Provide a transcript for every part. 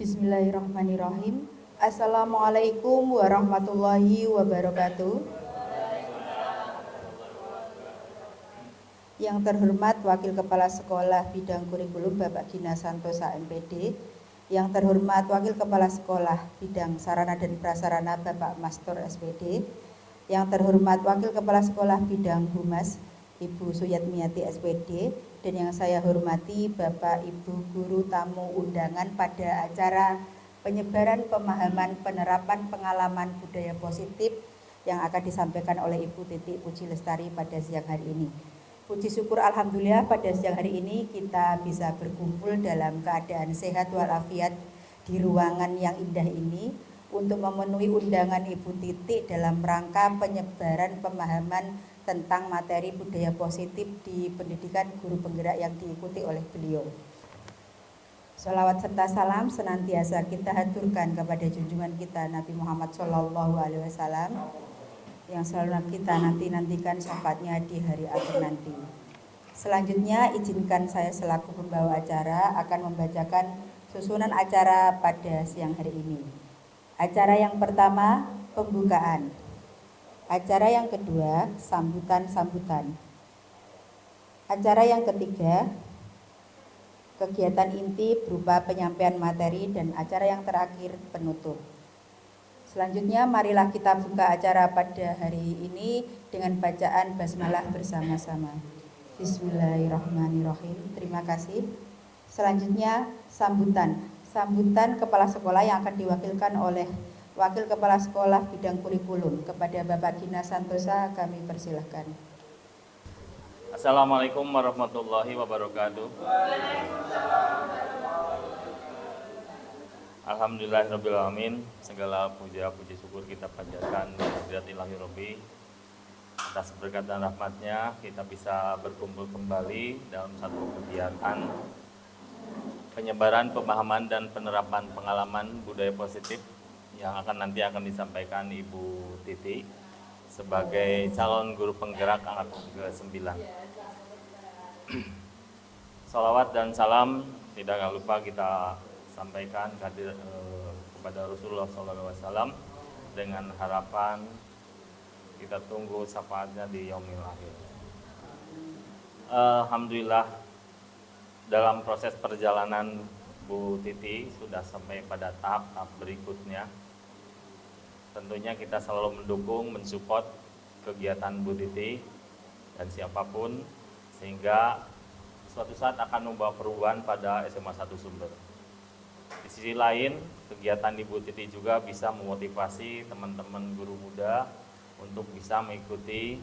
Bismillahirrahmanirrahim. Assalamualaikum warahmatullahi wabarakatuh. Yang terhormat Wakil Kepala Sekolah Bidang Kurikulum Bapak Gina Santosa MPD, yang terhormat Wakil Kepala Sekolah Bidang Sarana dan Prasarana Bapak Mastur SPD, yang terhormat Wakil Kepala Sekolah Bidang Humas Ibu Suyatmiati SPD, dan yang saya hormati Bapak Ibu guru tamu undangan pada acara penyebaran pemahaman penerapan pengalaman budaya positif yang akan disampaikan oleh Ibu Titi Puji Lestari pada siang hari ini. Puji syukur alhamdulillah pada siang hari ini kita bisa berkumpul dalam keadaan sehat walafiat di ruangan yang indah ini untuk memenuhi undangan Ibu Titi dalam rangka penyebaran pemahaman tentang materi budaya positif di pendidikan guru penggerak yang diikuti oleh beliau. Sholawat serta salam senantiasa kita haturkan kepada junjungan kita Nabi Muhammad SAW yang selalu kita nantikan syafaatnya di hari akhir nanti. Selanjutnya izinkan saya selaku pembawa acara akan membacakan susunan acara pada siang hari ini. Acara yang pertama, pembukaan. Acara yang kedua, sambutan-sambutan. Acara yang ketiga, kegiatan inti berupa penyampaian materi, dan acara yang terakhir, penutup. Selanjutnya marilah kita buka acara pada hari ini dengan bacaan basmalah bersama-sama. Bismillahirrahmanirrahim. Terima kasih. Selanjutnya sambutan. Sambutan kepala sekolah yang akan diwakilkan oleh Wakil Kepala Sekolah Bidang Kurikulum. Kepada Bapak Gina Santosa kami persilahkan. Assalamualaikum warahmatullahi wabarakatuh. Alhamdulillahirrabbilalamin. Segala puja puji syukur kita panjatkan kehadirat Ilahi Rabbi. Atas berkat dan rahmatnya kita bisa berkumpul kembali dalam satu kegiatan penyebaran pemahaman dan penerapan pengalaman budaya positif yang nanti akan disampaikan Ibu Titi sebagai calon guru penggerak angkatan ke-9. Salawat dan salam tidak lupa kita sampaikan kepada Rasulullah SAW dengan harapan kita tunggu syafaatnya di yaumil akhir. Alhamdulillah dalam proses perjalanan Bu Titi sudah sampai pada tahap berikutnya. Tentunya kita selalu mendukung, mensupport kegiatan Bu Titi dan siapapun sehingga suatu saat akan membawa perubahan pada SMA 1 Sumber. Di sisi lain, kegiatan Ibu Titi juga bisa memotivasi teman-teman guru muda untuk bisa mengikuti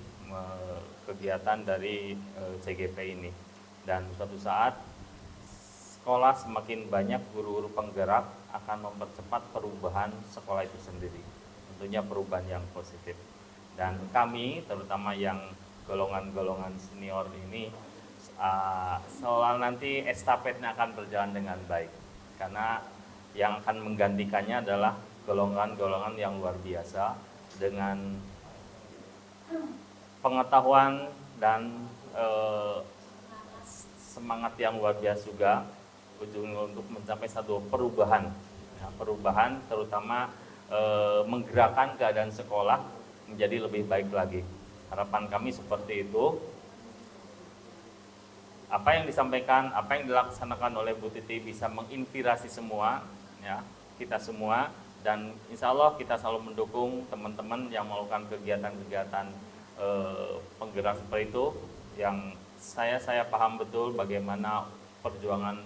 kegiatan dari CGP ini. Dan suatu saat sekolah semakin banyak guru-guru penggerak akan mempercepat perubahan sekolah itu sendiri. Tentunya perubahan yang positif. Dan kami, terutama yang golongan-golongan senior ini, seolah nanti estafetnya akan berjalan dengan baik. Karena yang akan menggantikannya adalah golongan-golongan yang luar biasa dengan pengetahuan dan semangat yang luar biasa juga untuk mencapai satu perubahan. Ya, perubahan terutama menggerakkan keadaan sekolah menjadi lebih baik lagi. Harapan kami seperti itu. Apa yang disampaikan, apa yang dilaksanakan oleh Bu Titi bisa menginspirasi semua, ya, kita semua, dan insya Allah kita selalu mendukung teman-teman yang melakukan kegiatan-kegiatan penggerak seperti itu. Yang saya paham betul bagaimana perjuangan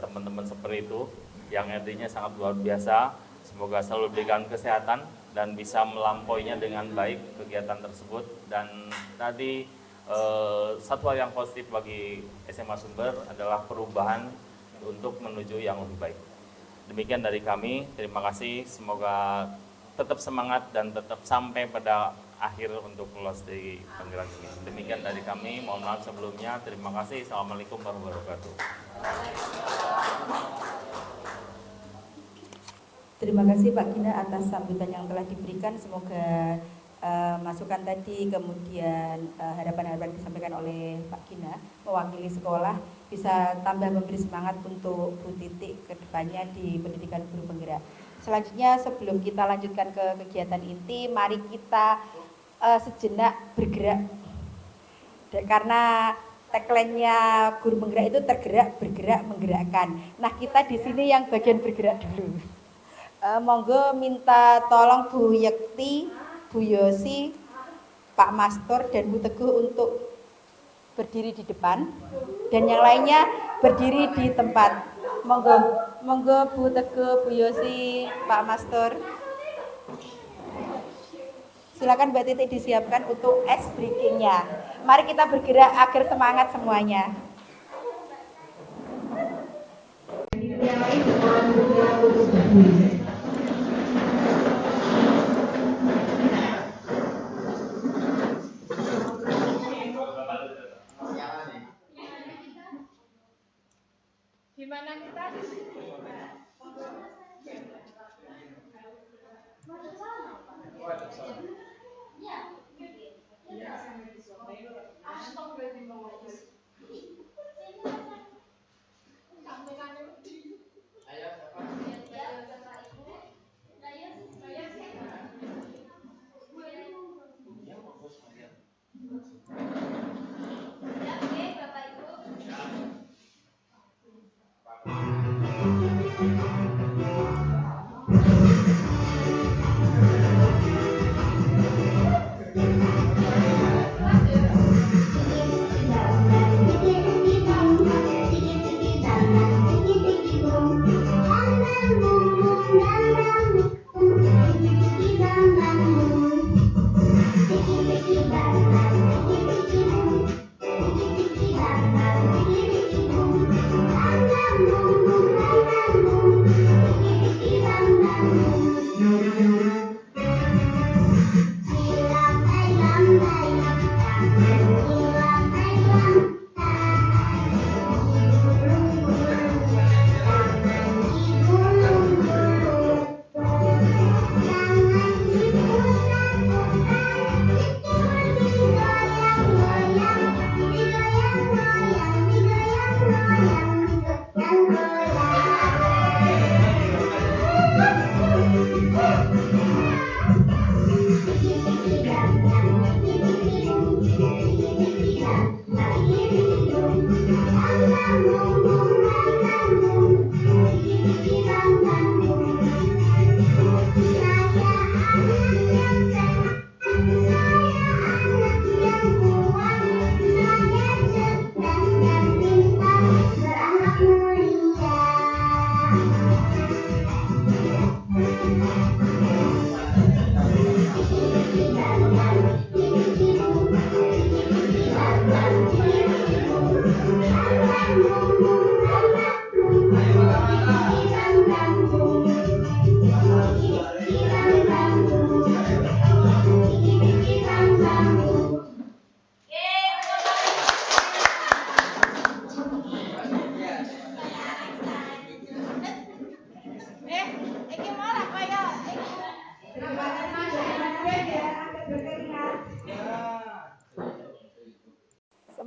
teman-teman seperti itu, yang artinya sangat luar biasa. Semoga selalu diberikan kesehatan dan bisa melampauinya dengan baik kegiatan tersebut. Dan tadi satu hal yang positif bagi SMA Sumber adalah perubahan untuk menuju yang lebih baik. Demikian dari kami, terima kasih. Semoga tetap semangat dan tetap sampai pada akhir untuk lulus dari penggerak ini. Demikian dari kami, mohon maaf sebelumnya. Terima kasih. Assalamualaikum warahmatullahi wabarakatuh. Terima kasih Pak Gina atas sambutan yang telah diberikan. Semoga masukan tadi, kemudian harapan-harapan disampaikan oleh Pak Gina mewakili sekolah bisa tambah memberi semangat untuk Bu Titik ke depannya di pendidikan guru penggerak. Selanjutnya sebelum kita lanjutkan ke kegiatan inti, mari kita sejenak bergerak. Karena tagline-nya guru penggerak itu tergerak, bergerak, menggerakkan. Nah, kita di sini yang bagian bergerak dulu. Monggo minta tolong Bu Yekti, Bu Yosi, Pak Mastor dan Bu Teguh untuk berdiri di depan dan yang lainnya berdiri di tempat. Monggo Bu Teguh, Bu Yosi, Pak Mastor. Silakan Mbak Titik disiapkan untuk ice breaking-nya. Mari kita bergerak agar semangat semuanya. Gimana kita di sini?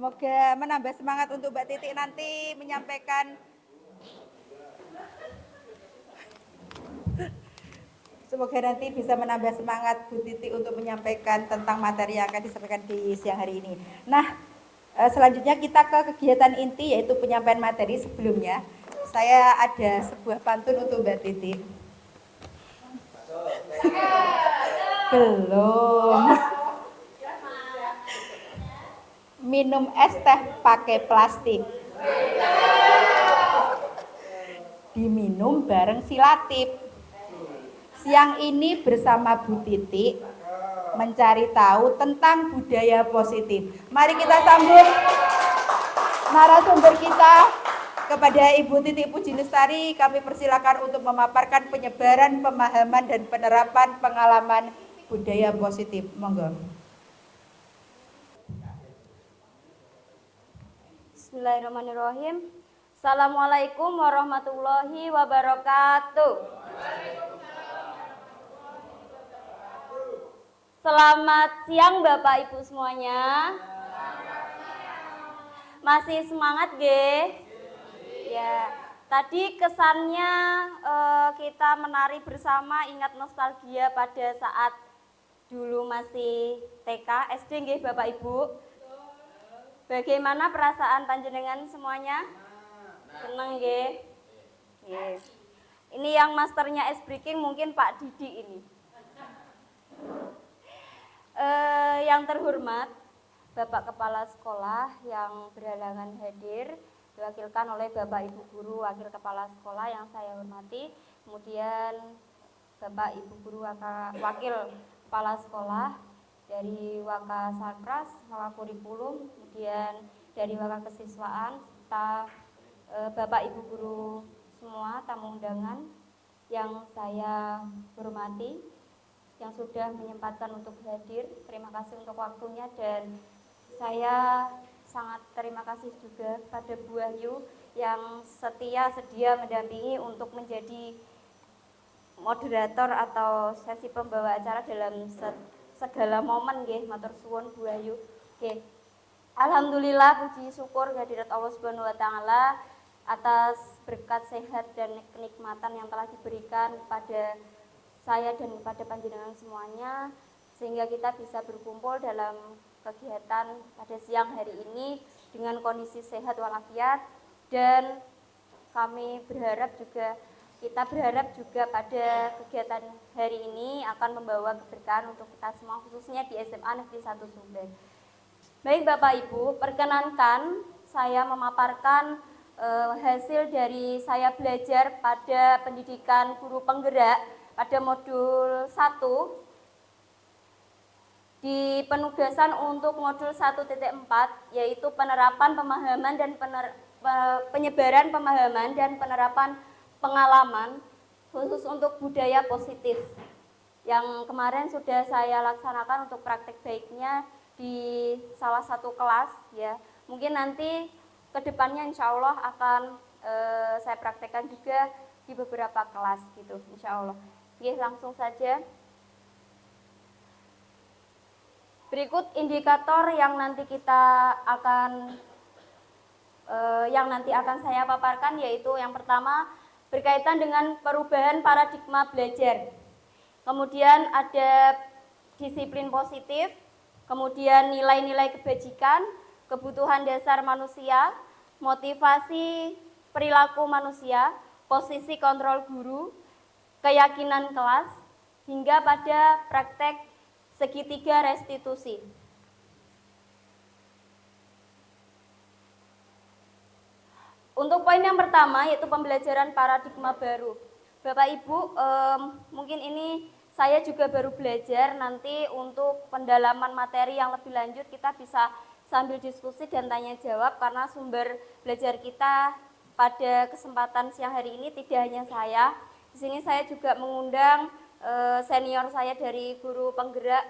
Semoga menambah semangat untuk Mbak Titik nanti menyampaikan. Semoga nanti bisa menambah semangat Bu Titik untuk menyampaikan tentang materi yang akan disampaikan di siang hari ini. Nah, selanjutnya kita ke kegiatan inti yaitu penyampaian materi. Sebelumnya saya ada sebuah pantun untuk Mbak Titik. Belum. Minum es teh pakai plastik. Diminum bareng si Latif. Siang ini bersama Bu Titik mencari tahu tentang budaya positif. Mari kita sambut narasumber kita. Kepada Ibu Titik Puji Lestari kami persilakan untuk memaparkan penyebaran pemahaman dan penerapan pengalaman budaya positif. Monggo. Bismillahirrahmanirrahim. Assalamualaikum warahmatullahi wabarakatuh. Selamat siang Bapak Ibu semuanya. Masih semangat Ge? Ya, tadi kesannya kita menari bersama, ingat nostalgia pada saat dulu masih TK, SD nggih Bapak Ibu. Bagaimana perasaan panjenengan semuanya? Seneng nggih? Nggih. Ini yang masternya ice breaking mungkin Pak Didi ini. Yang terhormat Bapak Kepala Sekolah yang berhalangan hadir diwakilkan oleh Bapak Ibu Guru Wakil Kepala Sekolah yang saya hormati, kemudian Bapak Ibu Guru Wakil Kepala Sekolah dari Waka Sakras, Waka Kurikulum, kemudian dari Waka Kesiswaan, serta Bapak Ibu Guru semua tamu undangan yang saya hormati, yang sudah menyempatkan untuk hadir. Terima kasih untuk waktunya dan saya sangat terima kasih juga pada Bu Wahyu yang sedia mendampingi untuk menjadi moderator atau sesi pembawa acara dalam segala momen nggih. Matur suwun Bu Wahyu. Oke. Alhamdulillah puji syukur kehadirat Allah Subhanahu wa taala atas berkat sehat dan kenikmatan yang telah diberikan kepada saya dan kepada panjenengan semuanya, sehingga kita bisa berkumpul dalam kegiatan pada siang hari ini dengan kondisi sehat walafiat, dan kita berharap juga pada kegiatan hari ini akan membawa keberkahan untuk kita semua, khususnya di SMA Negeri 1 Sumber. Baik Bapak Ibu, perkenankan saya memaparkan hasil dari saya belajar pada pendidikan guru penggerak pada modul 1 di penugasan untuk modul 1.4, yaitu penerapan pemahaman dan penyebaran pemahaman dan penerapan pengalaman khusus untuk budaya positif, yang kemarin sudah saya laksanakan untuk praktek baiknya di salah satu kelas ya. Mungkin nanti kedepannya insya Allah akan saya praktekkan juga di beberapa kelas gitu insya Allah. Oke, langsung saja. Berikut indikator yang nanti akan saya paparkan, yaitu yang pertama berkaitan dengan perubahan paradigma belajar. Kemudian ada disiplin positif, kemudian nilai-nilai kebajikan, kebutuhan dasar manusia, motivasi perilaku manusia, posisi kontrol guru, keyakinan kelas, hingga pada praktek segitiga restitusi. Untuk poin yang pertama yaitu pembelajaran paradigma baru. Bapak Ibu, mungkin ini saya juga baru belajar, nanti untuk pendalaman materi yang lebih lanjut kita bisa sambil diskusi dan tanya jawab, karena sumber belajar kita pada kesempatan siang hari ini tidak hanya saya. Di sini saya juga mengundang senior saya dari guru penggerak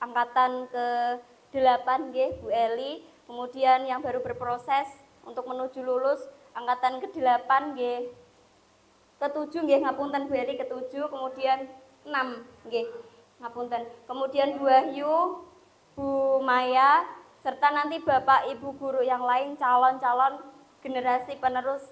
angkatan ke-8 Bu Eli, kemudian yang baru berproses untuk menuju lulus angkatan ke-8 ke-7 ngapunten Bu Eli ke-7, kemudian 6 ngapunten. Kemudian Bu Wahyu, Bu Maya, serta nanti Bapak Ibu guru yang lain calon-calon generasi penerus.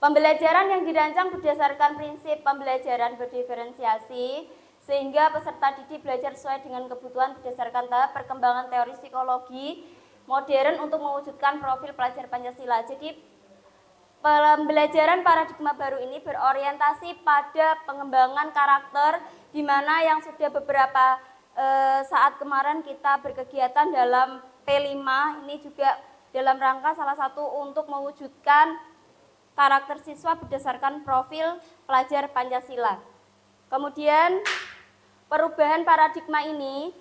Pembelajaran yang dirancang berdasarkan prinsip pembelajaran berdiferensiasi, sehingga peserta didik belajar sesuai dengan kebutuhan berdasarkan tahap perkembangan teori psikologi modern untuk mewujudkan profil pelajar Pancasila. Jadi pembelajaran paradigma baru ini berorientasi pada pengembangan karakter, di mana yang sudah beberapa saat kemarin kita berkegiatan dalam P5, ini juga dalam rangka salah satu untuk mewujudkan karakter siswa berdasarkan profil pelajar Pancasila. Kemudian perubahan paradigma ini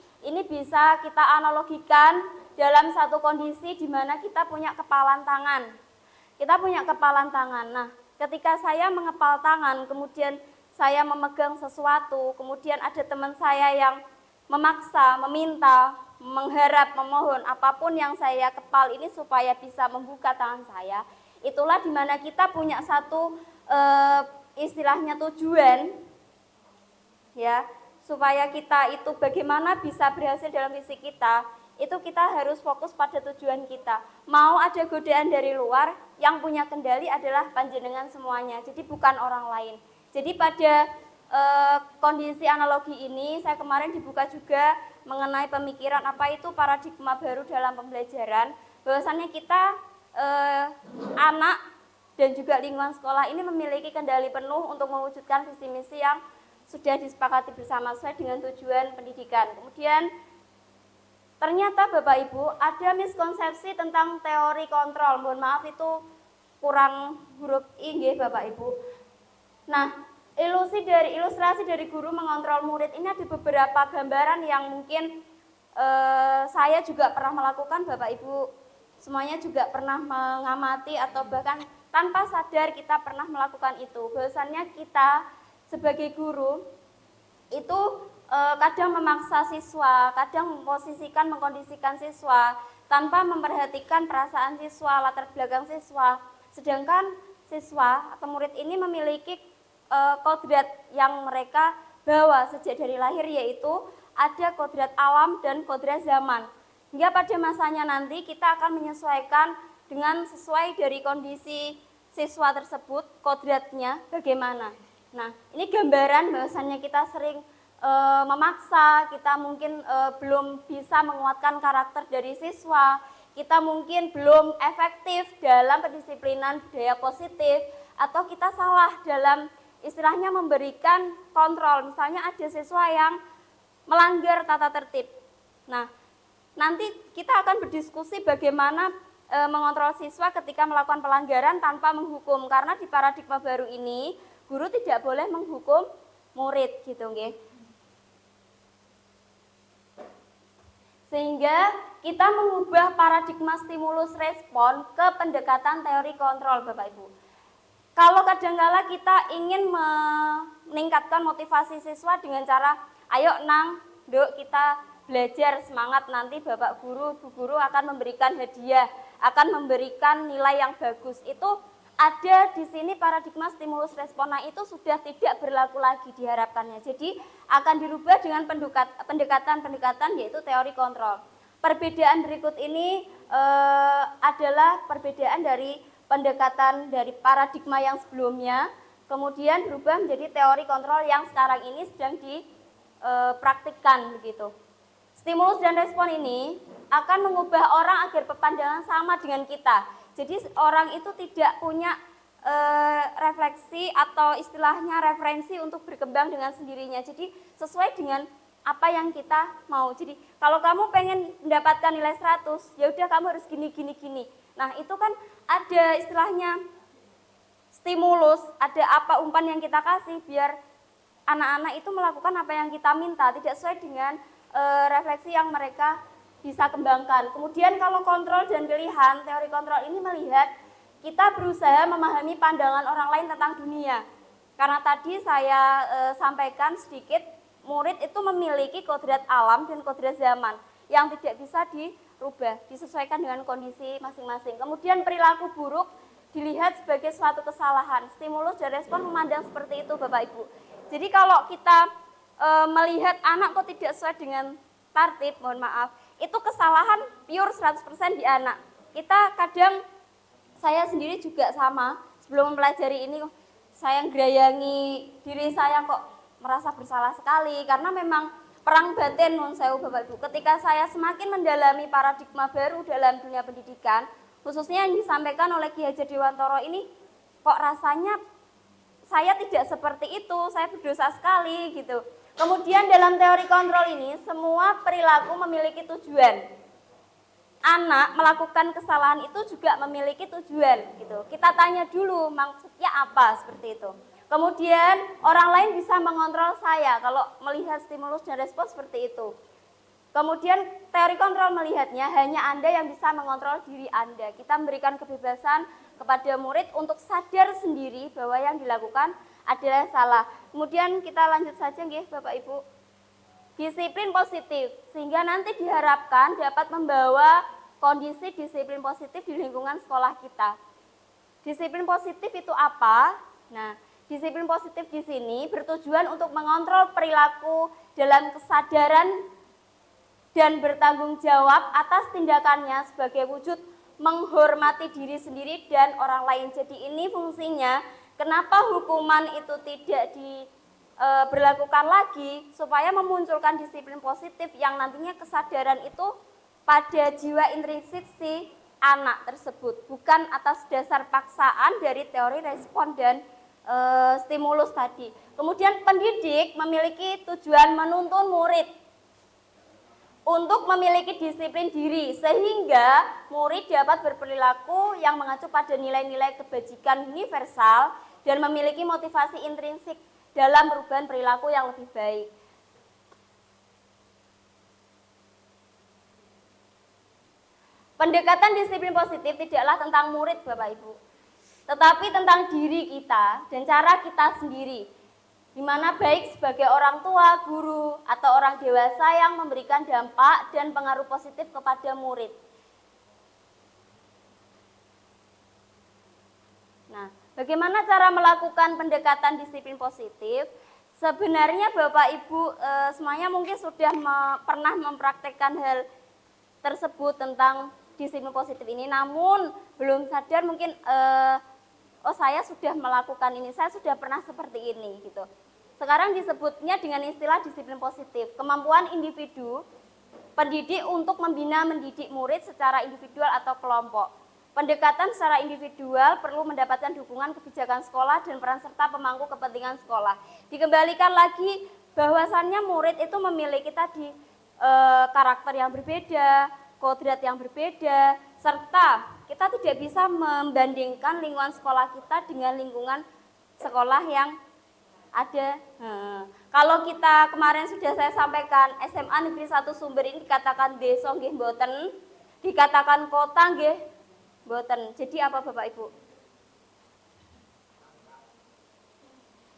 bisa kita analogikan dalam satu kondisi di mana kita punya kepalan tangan. Nah, ketika saya mengepal tangan, kemudian saya memegang sesuatu, kemudian ada teman saya yang memaksa, meminta, mengharap, memohon apapun yang saya kepal ini supaya bisa membuka tangan saya, itulah dimana kita punya satu istilahnya tujuan ya, supaya kita itu bagaimana bisa berhasil dalam visi kita, itu kita harus fokus pada tujuan kita. Mau ada godaan dari luar, yang punya kendali adalah panjenengan semuanya, jadi bukan orang lain. Jadi pada kondisi analogi ini, saya kemarin dibuka juga mengenai pemikiran apa itu paradigma baru dalam pembelajaran, bahwasannya kita anak dan juga lingkungan sekolah ini memiliki kendali penuh untuk mewujudkan visi misi yang sudah disepakati bersama sesuai dengan tujuan pendidikan. Kemudian ternyata Bapak Ibu ada miskonsepsi tentang teori kontrol. Mohon maaf itu kurang huruf I nggih Bapak Ibu. Nah, ilustrasi dari guru mengontrol murid ini ada beberapa gambaran yang mungkin saya juga pernah melakukan, Bapak Ibu semuanya juga pernah mengamati atau bahkan tanpa sadar kita pernah melakukan itu. Bahwasannya kita sebagai guru itu kadang memaksa siswa, kadang memposisikan, mengkondisikan siswa tanpa memperhatikan perasaan siswa, latar belakang siswa. Sedangkan siswa atau murid ini memiliki kodrat yang mereka bawa sejak dari lahir, yaitu ada kodrat alam dan kodrat zaman. Hingga pada masanya nanti kita akan menyesuaikan dengan sesuai dari kondisi siswa tersebut, kodratnya bagaimana. Nah, ini gambaran bahwasannya kita sering memaksa, kita mungkin belum bisa menguatkan karakter dari siswa, kita mungkin belum efektif dalam pendisiplinan budaya positif, atau kita salah dalam istilahnya memberikan kontrol. Misalnya ada siswa yang melanggar tata tertib. Nah, nanti kita akan berdiskusi bagaimana mengontrol siswa ketika melakukan pelanggaran tanpa menghukum, karena di paradigma baru ini guru tidak boleh menghukum murid gitu nggih. Sehingga kita mengubah paradigma stimulus respon ke pendekatan teori kontrol Bapak Ibu. Kalau kadangkala kita ingin meningkatkan motivasi siswa dengan cara ayo nang, duk kita belajar semangat, nanti Bapak guru, Bu guru akan memberikan hadiah, akan memberikan nilai yang bagus. Itu ada di sini paradigma stimulus respon, nah itu sudah tidak berlaku lagi diharapkannya. Jadi akan dirubah dengan pendekatan yaitu teori kontrol. Perbedaan berikut ini adalah perbedaan dari pendekatan dari paradigma yang sebelumnya, kemudian berubah menjadi teori kontrol yang sekarang ini sedang dipraktikkan begitu. Stimulus dan respon ini akan mengubah orang agar berpandangan sama dengan kita. Jadi orang itu tidak punya refleksi atau istilahnya referensi untuk berkembang dengan sendirinya. Jadi sesuai dengan apa yang kita mau. Jadi kalau kamu pengen mendapatkan nilai 100, ya udah kamu harus gini. Nah, itu kan ada istilahnya stimulus, ada apa umpan yang kita kasih biar anak-anak itu melakukan apa yang kita minta, tidak sesuai dengan refleksi yang mereka bisa kembangkan. Kemudian kalau kontrol dan pilihan, teori kontrol ini melihat kita berusaha memahami pandangan orang lain tentang dunia. Karena tadi saya sampaikan sedikit, murid itu memiliki kodrat alam dan kodrat zaman yang tidak bisa dirubah, disesuaikan dengan kondisi masing-masing. Kemudian perilaku buruk dilihat sebagai suatu kesalahan. Stimulus dan respon memandang seperti itu Bapak Ibu. Jadi kalau kita melihat anak kok tidak sesuai dengan tertib, mohon maaf, itu kesalahan pure 100% di anak. Kita kadang, saya sendiri juga sama, sebelum mempelajari ini saya ngerayangi diri saya kok merasa bersalah sekali, karena memang perang batin nun sewu Bapak Ibu. Ketika saya semakin mendalami paradigma baru dalam dunia pendidikan, khususnya yang disampaikan oleh Ki Hajar Dewantoro ini, kok rasanya saya tidak seperti itu, saya berdosa sekali gitu. Kemudian dalam teori kontrol ini, semua perilaku memiliki tujuan. Anak melakukan kesalahan itu juga memiliki tujuan gitu. Kita tanya dulu maksudnya apa seperti itu. Kemudian orang lain bisa mengontrol saya kalau melihat stimulus dan respon seperti itu. Kemudian teori kontrol melihatnya hanya Anda yang bisa mengontrol diri Anda. Kita memberikan kebebasan kepada murid untuk sadar sendiri bahwa yang dilakukan adalah salah. Kemudian kita lanjut saja nggih Bapak Ibu. Disiplin positif, sehingga nanti diharapkan dapat membawa kondisi disiplin positif di lingkungan sekolah kita. Disiplin positif itu apa? Nah, Disiplin positif di sini bertujuan untuk mengontrol perilaku dalam kesadaran dan bertanggung jawab atas tindakannya sebagai wujud menghormati diri sendiri dan orang lain. Jadi ini fungsinya kenapa hukuman itu tidak diberlakukan lagi, supaya memunculkan disiplin positif yang nantinya kesadaran itu pada jiwa intrinsik si anak tersebut, bukan atas dasar paksaan dari teori respon dan stimulus tadi. Kemudian pendidik memiliki tujuan menuntun murid untuk memiliki disiplin diri sehingga murid dapat berperilaku yang mengacu pada nilai-nilai kebajikan universal dan memiliki motivasi intrinsik dalam perubahan perilaku yang lebih baik. Pendekatan disiplin positif tidaklah tentang murid Bapak Ibu, tetapi tentang diri kita dan cara kita sendiri, di mana baik sebagai orang tua, guru, atau orang dewasa yang memberikan dampak dan pengaruh positif kepada murid. Nah, bagaimana cara melakukan pendekatan disiplin positif? Sebenarnya Bapak Ibu semuanya mungkin sudah pernah mempraktekkan hal tersebut tentang disiplin positif ini, namun belum sadar mungkin oh saya sudah melakukan ini, saya sudah pernah seperti ini gitu. Sekarang disebutnya dengan istilah disiplin positif, kemampuan individu pendidik untuk membina mendidik murid secara individual atau kelompok. Pendekatan secara individual perlu mendapatkan dukungan kebijakan sekolah dan peran serta pemangku kepentingan sekolah. Dikembalikan lagi bahwasannya murid itu memiliki tadi karakter yang berbeda, kodrat yang berbeda, serta kita tidak bisa membandingkan lingkungan sekolah kita dengan lingkungan sekolah yang ada. Kalau kita kemarin sudah saya sampaikan, SMA Negeri 1 Sumber ini dikatakan desa nggih mboten, dikatakan kota nggih mboten. Jadi apa Bapak Ibu?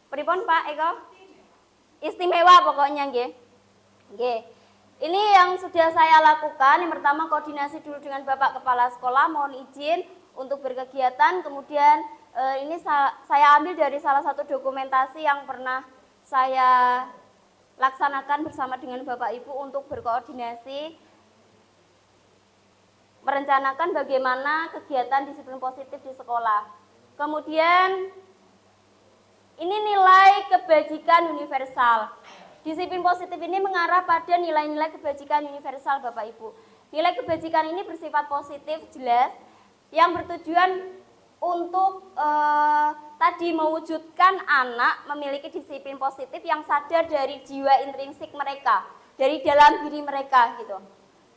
Pripun Pak Eko? Istimewa pokoknya nggih. Nggih. Ini yang sudah saya lakukan. Yang pertama koordinasi dulu dengan Bapak Kepala Sekolah, mohon izin untuk berkegiatan. Kemudian ini saya ambil dari salah satu dokumentasi yang pernah saya laksanakan bersama dengan Bapak Ibu untuk berkoordinasi merencanakan bagaimana kegiatan disiplin positif di sekolah. Kemudian ini nilai kebajikan universal. Disiplin positif ini mengarah pada nilai-nilai kebajikan universal Bapak Ibu. Nilai kebajikan ini bersifat positif, jelas, yang bertujuan untuk tadi mewujudkan anak memiliki disiplin positif yang sadar dari jiwa intrinsik mereka, dari dalam diri mereka gitu.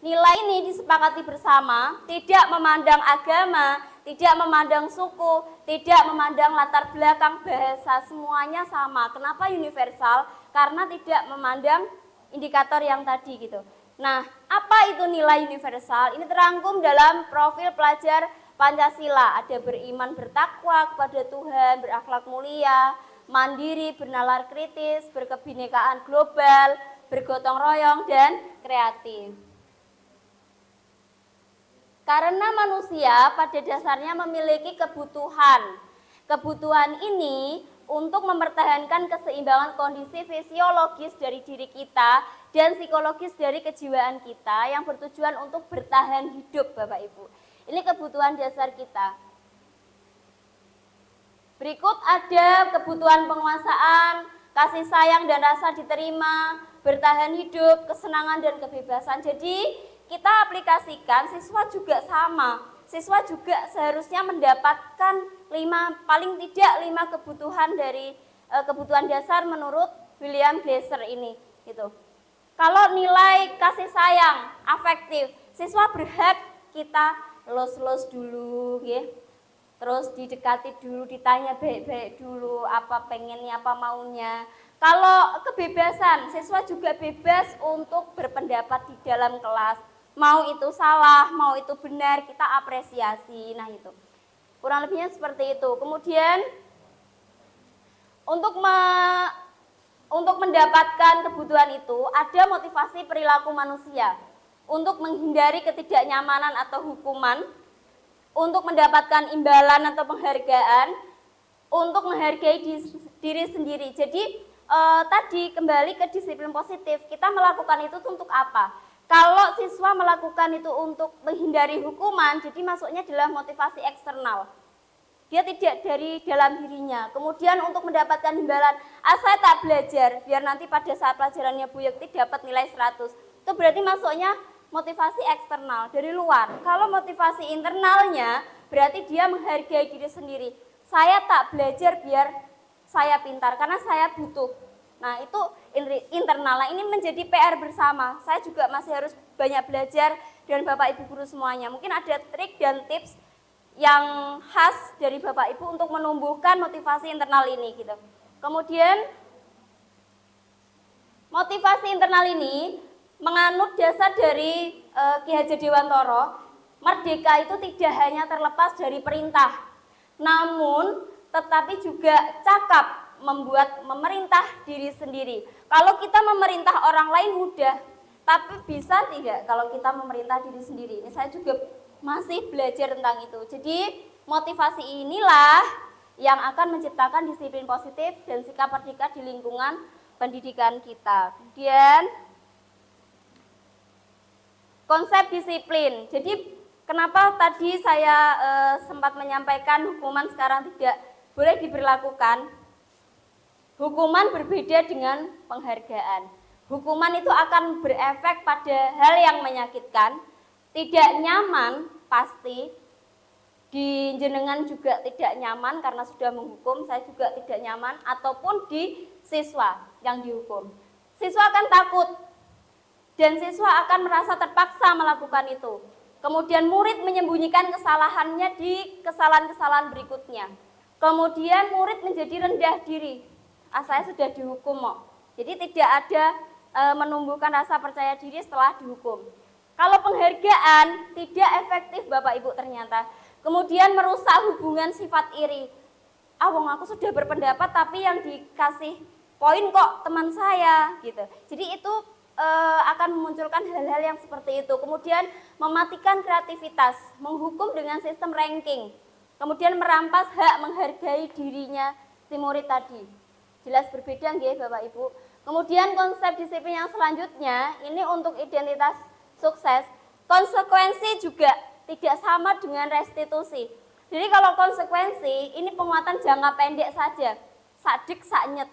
Nilai ini disepakati bersama, tidak memandang agama, tidak memandang suku, tidak memandang latar belakang bahasa, semuanya sama. Kenapa universal? Karena tidak memandang indikator yang tadi gitu. Nah, apa itu nilai universal? Ini terangkum dalam profil pelajar Pancasila. Ada beriman bertakwa kepada Tuhan, berakhlak mulia, mandiri, bernalar kritis, berkebinekaan global, bergotong royong, dan kreatif. Karena manusia pada dasarnya memiliki kebutuhan. Kebutuhan ini untuk mempertahankan keseimbangan kondisi fisiologis dari diri kita dan psikologis dari kejiwaan kita yang bertujuan untuk bertahan hidup Bapak Ibu. Ini kebutuhan dasar kita. Berikut ada kebutuhan penguasaan, kasih sayang dan rasa diterima, bertahan hidup, kesenangan dan kebebasan. Jadi kita aplikasikan, siswa juga sama. Siswa juga seharusnya mendapatkan paling tidak 5 kebutuhan dari kebutuhan dasar menurut William Glasser ini gitu. Kalau nilai kasih sayang, afektif, siswa berhak kita los-los dulu ya. Terus didekati dulu, ditanya baik-baik dulu apa pengennya, apa maunya. Kalau kebebasan, siswa juga bebas untuk berpendapat di dalam kelas. Mau itu salah, mau itu benar, kita apresiasi. Nah itu, kurang lebihnya seperti itu. Kemudian untuk mendapatkan kebutuhan itu, ada motivasi perilaku manusia. Untuk menghindari ketidaknyamanan atau hukuman, untuk mendapatkan imbalan atau penghargaan, untuk menghargai diri sendiri. Jadi tadi kembali ke disiplin positif, kita melakukan itu untuk apa? Kalau siswa melakukan itu untuk menghindari hukuman, jadi masuknya adalah motivasi eksternal. Dia tidak dari dalam dirinya. Kemudian untuk mendapatkan imbalan, saya tak belajar, biar nanti pada saat pelajarannya Bu Yekti dapat nilai 100. Itu berarti masuknya motivasi eksternal, dari luar. Kalau motivasi internalnya, berarti dia menghargai diri sendiri. Saya tak belajar biar saya pintar, karena saya butuh. Nah itu internal. Nah, ini menjadi PR bersama. Saya juga masih harus banyak belajar dan Bapak Ibu guru semuanya. Mungkin ada trik dan tips yang khas dari Bapak Ibu untuk menumbuhkan motivasi internal ini gitu. Kemudian motivasi internal ini menganut dasar dari Ki Hajar Dewantara, merdeka itu tidak hanya terlepas dari perintah, namun tetapi juga cakap membuat memerintah diri sendiri. Kalau kita memerintah orang lain mudah, tapi bisa tidak kalau kita memerintah diri sendiri? Ini saya juga masih belajar tentang itu. Jadi motivasi inilah yang akan menciptakan disiplin positif dan sikap merdeka di lingkungan pendidikan kita. Kemudian konsep disiplin. Jadi kenapa tadi saya sempat menyampaikan hukuman sekarang tidak boleh diberlakukan? Hukuman berbeda dengan penghargaan. Hukuman itu akan berefek pada hal yang menyakitkan, tidak nyaman pasti, di jenengan juga tidak nyaman karena sudah menghukum, saya juga tidak nyaman, ataupun di siswa yang dihukum. Siswa akan takut, dan siswa akan merasa terpaksa melakukan itu. Kemudian murid menyembunyikan kesalahannya di kesalahan-kesalahan berikutnya. Kemudian murid menjadi rendah diri. Saya sudah dihukum kok. Jadi tidak ada menumbuhkan rasa percaya diri setelah dihukum. Kalau penghargaan tidak efektif Bapak Ibu ternyata. Kemudian merusak hubungan sifat iri. Wong aku sudah berpendapat tapi yang dikasih poin kok teman saya gitu. Jadi itu akan memunculkan hal-hal yang seperti itu. Kemudian mematikan kreativitas, menghukum dengan sistem ranking. Kemudian merampas hak menghargai dirinya si murid tadi. Jelas berbeda nggih Bapak Ibu. Kemudian konsep disiplin yang selanjutnya ini untuk identitas sukses. Konsekuensi juga tidak sama dengan restitusi. Jadi kalau konsekuensi ini penguatan jangka pendek saja. Sadik saknyet.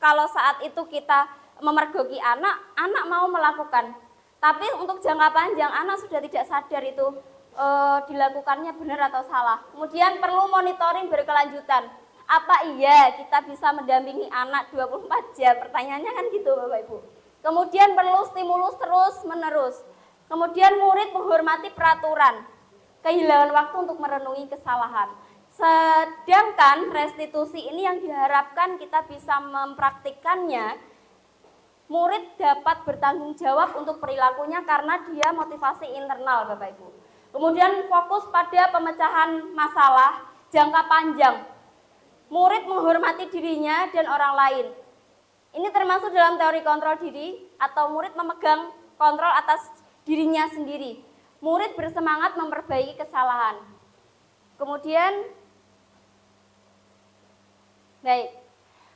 Kalau saat itu kita memergoki anak, anak mau melakukan. Tapi untuk jangka panjang anak sudah tidak sadar itu dilakukannya benar atau salah. Kemudian perlu monitoring berkelanjutan. Apa iya kita bisa mendampingi anak 24 jam? Pertanyaannya kan gitu Bapak Ibu. Kemudian perlu stimulus terus menerus. Kemudian murid menghormati peraturan. Kehilangan waktu untuk merenungi kesalahan. Sedangkan restitusi ini yang diharapkan kita bisa mempraktikkannya, murid dapat bertanggung jawab untuk perilakunya karena dia motivasi internal Bapak Ibu. Kemudian fokus pada pemecahan masalah jangka panjang. Murid menghormati dirinya dan orang lain. Ini termasuk dalam teori kontrol diri atau murid memegang kontrol atas dirinya sendiri. Murid bersemangat memperbaiki kesalahan. Kemudian, baik,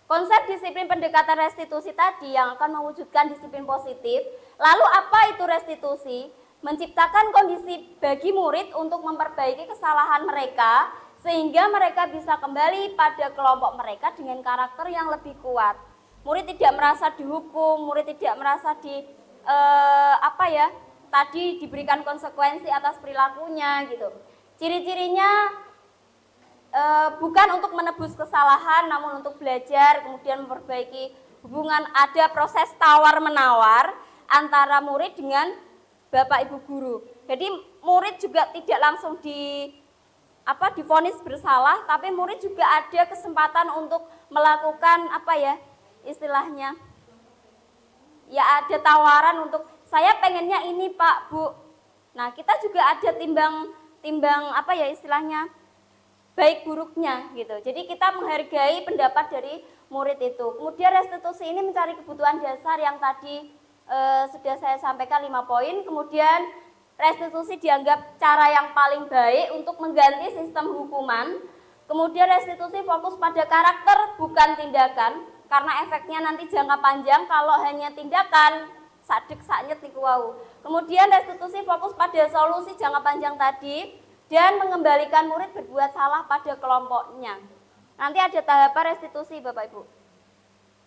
konsep disiplin pendekatan restitusi tadi yang akan mewujudkan disiplin positif. Lalu apa itu restitusi? Menciptakan kondisi bagi murid untuk memperbaiki kesalahan mereka sehingga mereka bisa kembali pada kelompok mereka dengan karakter yang lebih kuat. Murid tidak merasa dihukum, murid tidak merasa tadi diberikan konsekuensi atas perilakunya gitu. Ciri-cirinya bukan untuk menebus kesalahan, namun untuk belajar, kemudian memperbaiki hubungan. Ada proses tawar-menawar antara murid dengan Bapak Ibu guru. Jadi murid juga tidak langsung divonis bersalah, tapi murid juga ada kesempatan untuk melakukan istilahnya ya ada tawaran untuk saya pengennya ini Pak Bu. Nah kita juga ada timbang istilahnya baik buruknya gitu. Jadi kita menghargai pendapat dari murid itu. Kemudian restitusi ini mencari kebutuhan dasar yang tadi sudah saya sampaikan 5 poin. Kemudian restitusi dianggap cara yang paling baik untuk mengganti sistem hukuman. Kemudian restitusi fokus pada karakter bukan tindakan, karena efeknya nanti jangka panjang. Kalau hanya tindakan sadek saknyet niku wau. Kemudian restitusi fokus pada solusi jangka panjang tadi dan mengembalikan murid berbuat salah pada kelompoknya. Nanti ada tahapan restitusi Bapak Ibu.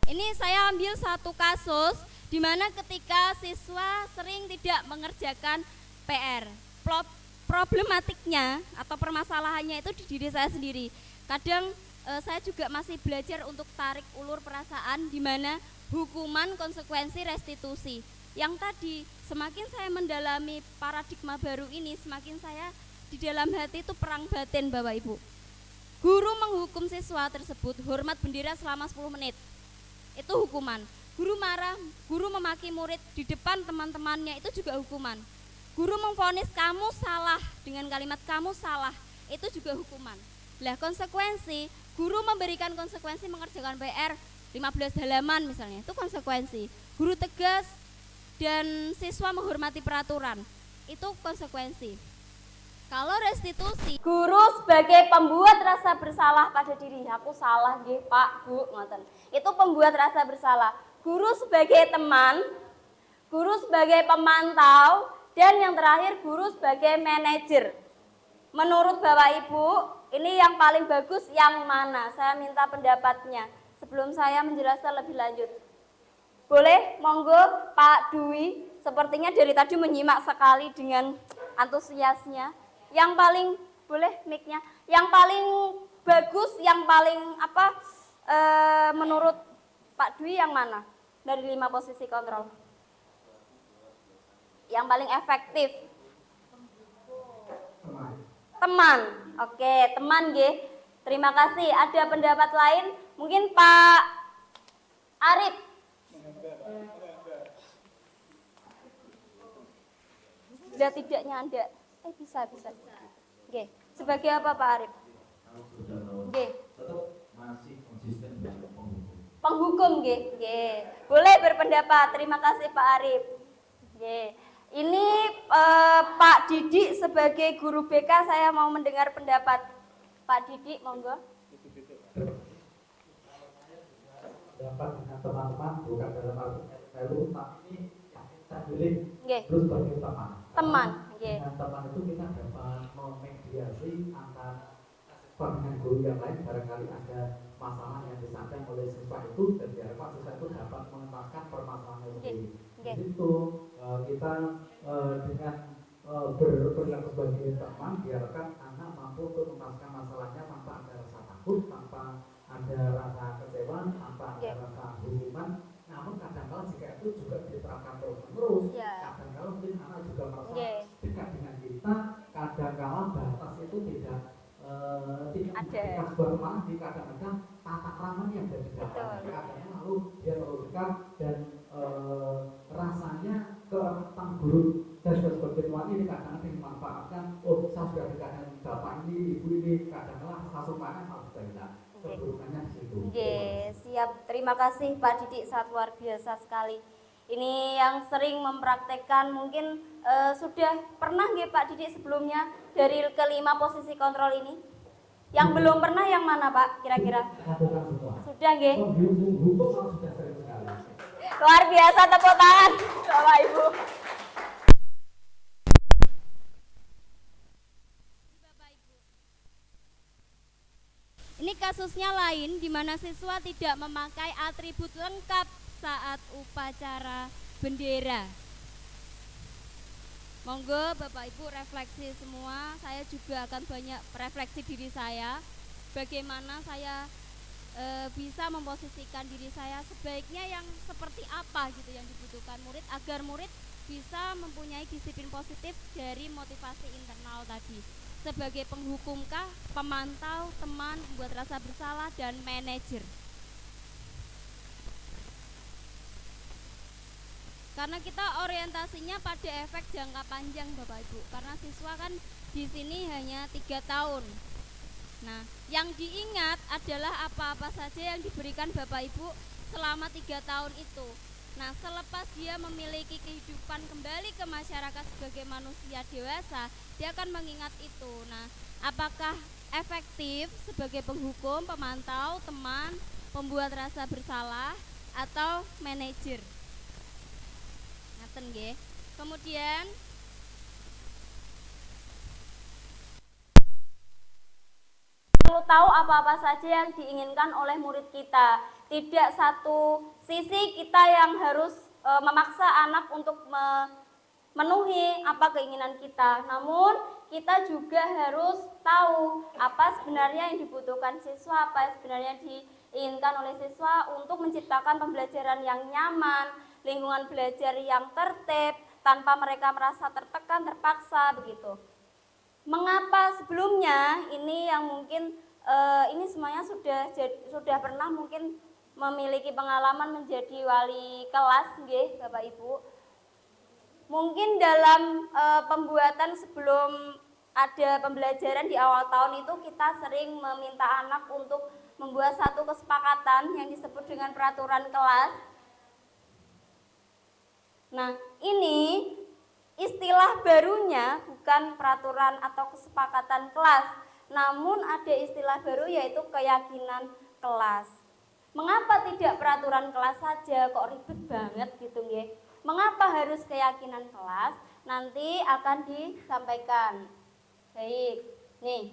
Ini saya ambil satu kasus di mana ketika siswa sering tidak mengerjakan PR. Problematiknya atau permasalahannya itu di diri saya sendiri. Kadang saya juga masih belajar untuk tarik ulur perasaan di mana hukuman, konsekuensi, restitusi. Yang tadi semakin saya mendalami paradigma baru ini, semakin saya di dalam hati itu perang batin Bapak Ibu. Guru menghukum siswa tersebut hormat bendera selama 10 menit. Itu hukuman. Guru marah, guru memaki murid di depan teman-temannya, itu juga hukuman. Guru memvonis kamu salah dengan kalimat kamu salah, itu juga hukuman. Lah konsekuensi, guru memberikan konsekuensi mengerjakan PR 15 halaman misalnya, itu konsekuensi. Guru tegas dan siswa menghormati peraturan, itu konsekuensi. Kalau restitusi, guru sebagai pembuat rasa bersalah pada diri, aku salah nggih Pak, Bu, ngoten. Itu pembuat rasa bersalah. Guru sebagai teman, guru sebagai pemantau, dan yang terakhir guru sebagai manajer. Menurut Bapak Ibu, ini yang paling bagus yang mana? Saya minta pendapatnya sebelum saya menjelaskan lebih lanjut. Boleh? Monggo Pak Dwi, sepertinya dari tadi menyimak sekali dengan antusiasnya. Yang paling, boleh mic-nya, yang paling bagus, yang paling menurut Pak Dwi yang mana? Dari 5 posisi kontrol. Yang paling efektif. Teman. Oke, teman nggih. Terima kasih. Ada pendapat lain? Mungkin Pak Arif. Sudah tidaknya Anda. Bisa. Oke. Sebagai apa Pak Arif? Oke. Masih konsisten dengan penghukum. Penghukum nggih. Boleh berpendapat. Terima kasih Pak Arif. Oke. Ini Pak Didik sebagai guru BK, saya mau mendengar pendapat Pak Didik, monggo. Dapat dengan teman-teman bukan dalam arti lalu, tapi kita pilih Nggih. terus sebagai teman. Teman, nggih. Dengan teman itu kita dapat memediasi antara dengan guru yang lain, barangkali ada masalah yang disampaikan oleh siswa itu, dan diharapkan siswa itu dapat mengenalkan permasalahan itu sendiri. Nggih. Di situ kita dengan berperilaku sebagai teman, diharapkan anak mampu untuk menuntaskan masalahnya tanpa ada rasa takut, tanpa ada rasa kecewa, tanpa ada rasa hukuman. Namun kadang-kadang jika itu juga diterapkan terus-menerus, kadang-kadang mungkin anak juga merasa dekat dengan kita, kadang-kadang batas itu tidak ada sebuah teman, kadang-kadang tata keramanya yang jadi dapat, kadang-kadang lalu dia terlalu dekat dan rasanya ke tentang guru dan sebagai tuan ini kadang-kadang dimanfaatkan. Oh, saya sudah dekat dengan bapak ini, ibu ini, kadang-kadang rasa sumpahnya malah sudah hilang. Keburukannya di situ. Siap. Terima kasih Pak Didik, sangat luar biasa sekali. Ini yang sering mempraktekkan, mungkin sudah pernah nggih Pak Didik sebelumnya dari ke-5 posisi kontrol ini? Yang belum pernah yang mana Pak kira-kira? Sudah nggih? Sudah sering sekali. Luar biasa, tepuk tangan Bapak Ibu. Ini kasusnya lain di mana siswa tidak memakai atribut lengkap saat upacara bendera. Monggo Bapak Ibu refleksi semua, saya juga akan banyak refleksi diri saya. Bagaimana saya bisa memposisikan diri saya sebaiknya yang seperti apa gitu yang dibutuhkan murid agar murid bisa mempunyai disiplin positif dari motivasi internal tadi. Sebagai penghukumkah, pemantau, teman, membuat rasa bersalah, dan manajer. Karena kita orientasinya pada efek jangka panjang Bapak Ibu, karena siswa kan di sini hanya 3 tahun. Nah, yang diingat adalah apa-apa saja yang diberikan Bapak Ibu selama 3 tahun itu. Nah, selepas dia memiliki kehidupan kembali ke masyarakat sebagai manusia dewasa, dia akan mengingat itu. Nah, apakah efektif sebagai penghukum, pemantau, teman, pembuat rasa bersalah, atau manajer. Ngaten nggih. Kemudian perlu tahu apa-apa saja yang diinginkan oleh murid kita. Tidak satu sisi kita yang harus memaksa anak untuk memenuhi apa keinginan kita. Namun kita juga harus tahu apa sebenarnya yang dibutuhkan siswa, apa sebenarnya diinginkan oleh siswa untuk menciptakan pembelajaran yang nyaman, lingkungan belajar yang tertib, tanpa mereka merasa tertekan, terpaksa begitu. Mengapa sebelumnya ini yang mungkin ini semuanya sudah pernah mungkin memiliki pengalaman menjadi wali kelas, nggih Bapak Ibu. Mungkin dalam pembuatan sebelum ada pembelajaran di awal tahun itu kita sering meminta anak untuk membuat satu kesepakatan yang disebut dengan peraturan kelas. Nah, ini istilah barunya bukan peraturan atau kesepakatan kelas, namun ada istilah baru yaitu keyakinan kelas. Mengapa tidak peraturan kelas saja, kok ribet banget gitu nggih? Mengapa harus keyakinan kelas? Nanti akan disampaikan. Baik, nih.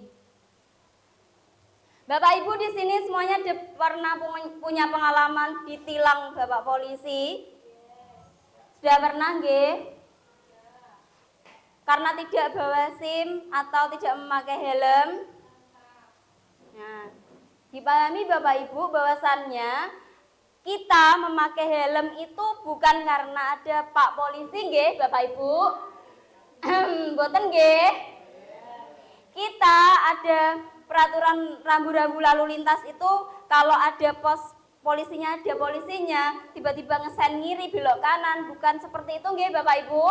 Bapak Ibu di sini semuanya pernah punya pengalaman ditilang Bapak polisi? Sudah pernah nggih? Karena tidak bawa SIM atau tidak memakai helm. Nah, dipahami Bapak Ibu bahwasannya kita memakai helm itu bukan karena ada Pak Polisi nggih Bapak Ibu. Mboten nggih. Kita ada peraturan rambu-rambu lalu lintas itu kalau ada pos polisinya, ada polisinya, tiba-tiba ngesen ngiri belok kanan, bukan seperti itu nggih Bapak Ibu.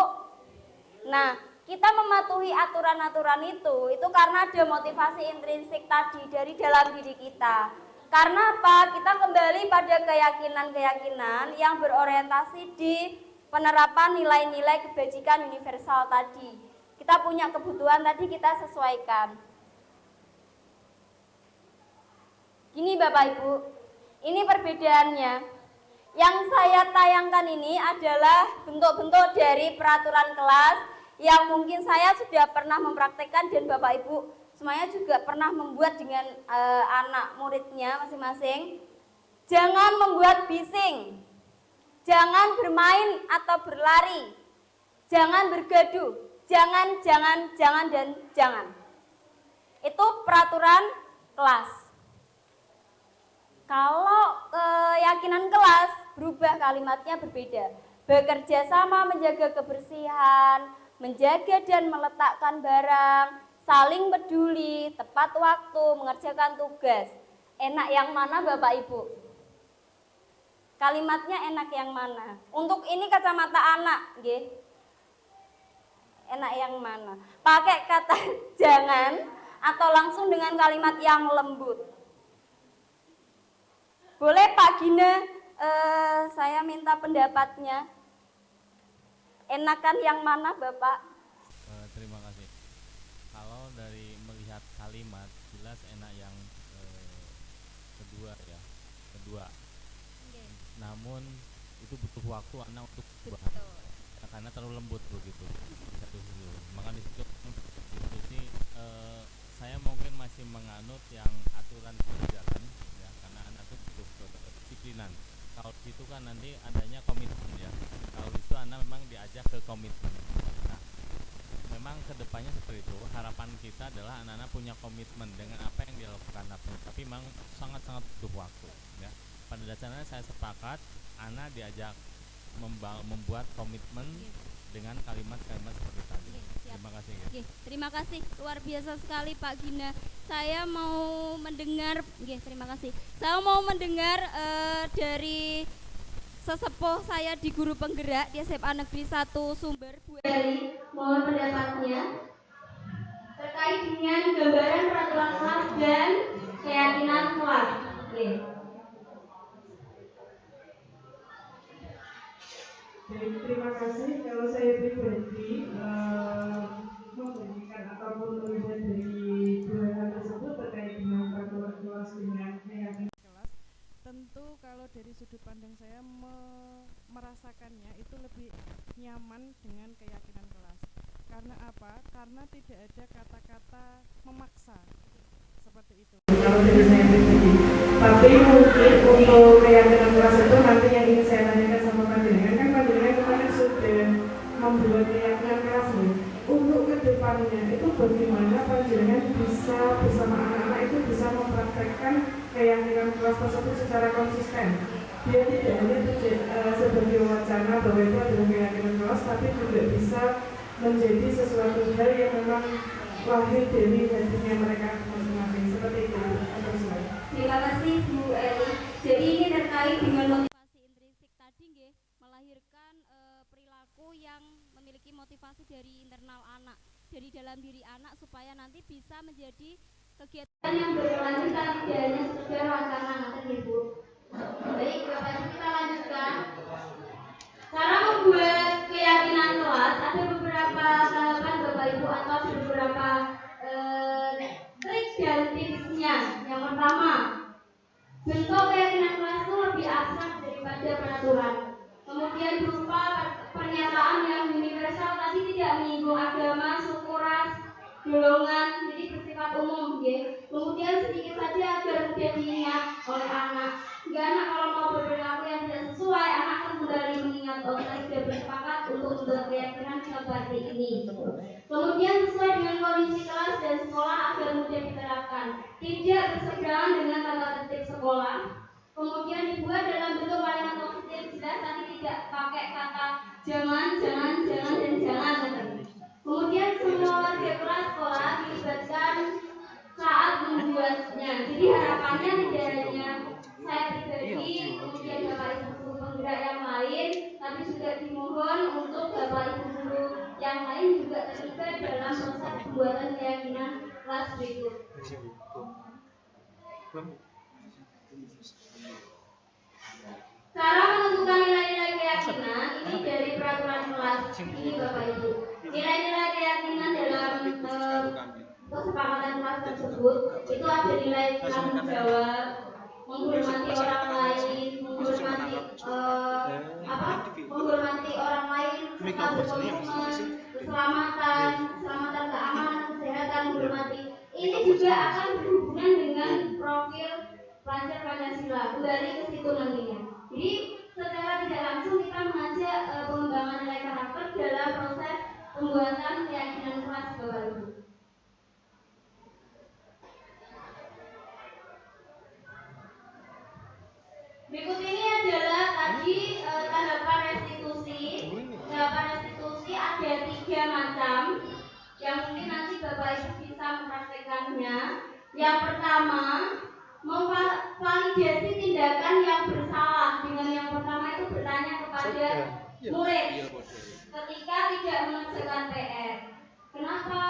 Nah, kita mematuhi aturan-aturan itu karena ada motivasi intrinsik tadi dari dalam diri kita. Karena apa? Kita kembali pada keyakinan-keyakinan yang berorientasi di penerapan nilai-nilai kebajikan universal tadi. Kita punya kebutuhan tadi kita sesuaikan. Gini Bapak Ibu, ini perbedaannya. Yang saya tayangkan ini adalah bentuk-bentuk dari peraturan kelas yang mungkin saya sudah pernah mempraktekkan dan Bapak Ibu semuanya juga pernah membuat dengan anak muridnya masing-masing. Jangan membuat bising, jangan bermain atau berlari, jangan bergaduh, jangan, dan jangan. Itu peraturan kelas. Kalau keyakinan kelas berubah, kalimatnya berbeda. Bekerja sama menjaga kebersihan, menjaga dan meletakkan barang, saling peduli, tepat waktu, mengerjakan tugas. Enak yang mana Bapak Ibu? Kalimatnya enak yang mana? Untuk ini kacamata anak, nggih. Enak yang mana? Pakai kata jangan atau langsung dengan kalimat yang lembut? Boleh Pak Gina, saya minta pendapatnya. Enakan yang mana Bapak? Terima kasih. Kalau dari melihat kalimat, jelas enak yang kedua ya, kedua. Okay. Namun itu butuh waktu anak untuk berubah, karena terlalu lembut begitu. Satu sisi. Maka di situ saya mungkin masih menganut yang aturan berjalan ya, karena anak itu butuh kedisiplinan. Kalau itu kan nanti adanya komitmen ya. Kalau itu anak memang diajak ke komitmen. Nah, memang kedepannya seperti itu. Harapan kita adalah anak-anak punya komitmen dengan apa yang dilakukan, tapi memang sangat-sangat butuh waktu. Ya. Pada dasarnya saya sepakat, anak diajak membuat komitmen dengan kalimat-kalimat seperti tadi. Terima kasih ya. Terima kasih, luar biasa sekali Pak Gina. Saya mau mendengar, terima kasih. Saya mau mendengar dari sesepuh saya di guru penggerak di SMA Negeri 1 Sumber, Bu Eli. Mohon pendapatnya terkait dengan gambaran peraturan kelas dan keyakinan kelas. Baik, terima kasih. Kalau saya pribadi memberikan ataupun melihat dari dua hal tersebut Tapi mungkin untuk keyakinan kelas itu nanti yang ingin saya tanyakan sama panjenengan kan panjenengan kemarin sudah membuat keyakinan kelas nih. Untuk kedepannya itu bagaimana panjenengan bisa bersama anak-anak itu bisa mempraktekkan keyakinan kelas tersebut secara konsisten. Dia tidak hanya sebagai wacana bahwa itu adalah keyakinan kelas, tapi juga bisa menjadi sesuatu hal yang memang lahir dari hatinya mereka masing-masing. Seperti itu. Terima kasih Bu Eli. Jadi ini terkait dengan motivasi intrinsik tadi nggih, melahirkan perilaku yang memiliki motivasi dari internal anak, dari dalam diri anak supaya nanti bisa menjadi kegiatan yang berkelanjutan, tidak hanya sekedar wacana nanti Bu. Baik, Bapak Ibu kita lanjutkan. Cara membuat keyakinan kelas ada beberapa tahapan Bapak Ibu atau beberapa trik dan tipsnya. Yang pertama, bentuk keyakinan kelas itu lebih abstrak daripada peraturan. Kemudian berupa pernyataan yang universal, tadi tidak menyinggung agama, suku, ras, golongan, jadi bersifat umum. Kemudian sedikit saja agar mudah diingat oleh anak. Jika anak kalau mau berperilaku yang tidak sesuai, anak akan kembali mengingat saya sudah bersepakat untuk membuat keyakinan seperti ini. Kemudian sesuai dengan kondisi kelas dan sekolah agar mudah diterapkan. Tidak berseberangan dengan tata tertib sekolah. Kemudian dibuat dalam bentuk kalimat positif, jelas tadi tidak pakai kata jangan, jangan, jangan, dan jangan. Kemudian semua warga kelas sekolah dilibatkan saat membuatnya. Jadi harapannya tidak hanya saya pribadi, kemudian Bapak Ibu guru penggerak yang lain, tapi juga dimohon untuk Bapak Ibu guru yang lain juga terlibat dalam proses pembuatan keyakinan kelas berikut. Cara menentukan nilai-nilai keyakinan ini dari peraturan kelas ini Bapak Ibu. Nilai-nilai keyakinan dalam kesepakatan kelas tersebut itu ada nilai tanggung jawab, menghormati orang lain, menghormati orang lain, serta berkomitmen, keselamatan, keamanan, kesehatan, menghormati. Ini juga akan berhubungan dengan profil pelajar Pancasila. Kembali ke situ nantinya. Jadi secara tidak langsung kita mengajak pengembangan nilai karakter dalam proses pembuatan keyakinan kelas Bapak Ibu. Berikut ini adalah tadi tanggapan restitusi. Tanggapan restitusi ada 3 macam yang mungkin nanti Bapak Ibu bisa mempraktekannya. Yang pertama, memvalidasi tindakan yang bersalah. Dengan yang pertama itu bertanya kepada murid ketika tidak mengerjakan PR. Kenapa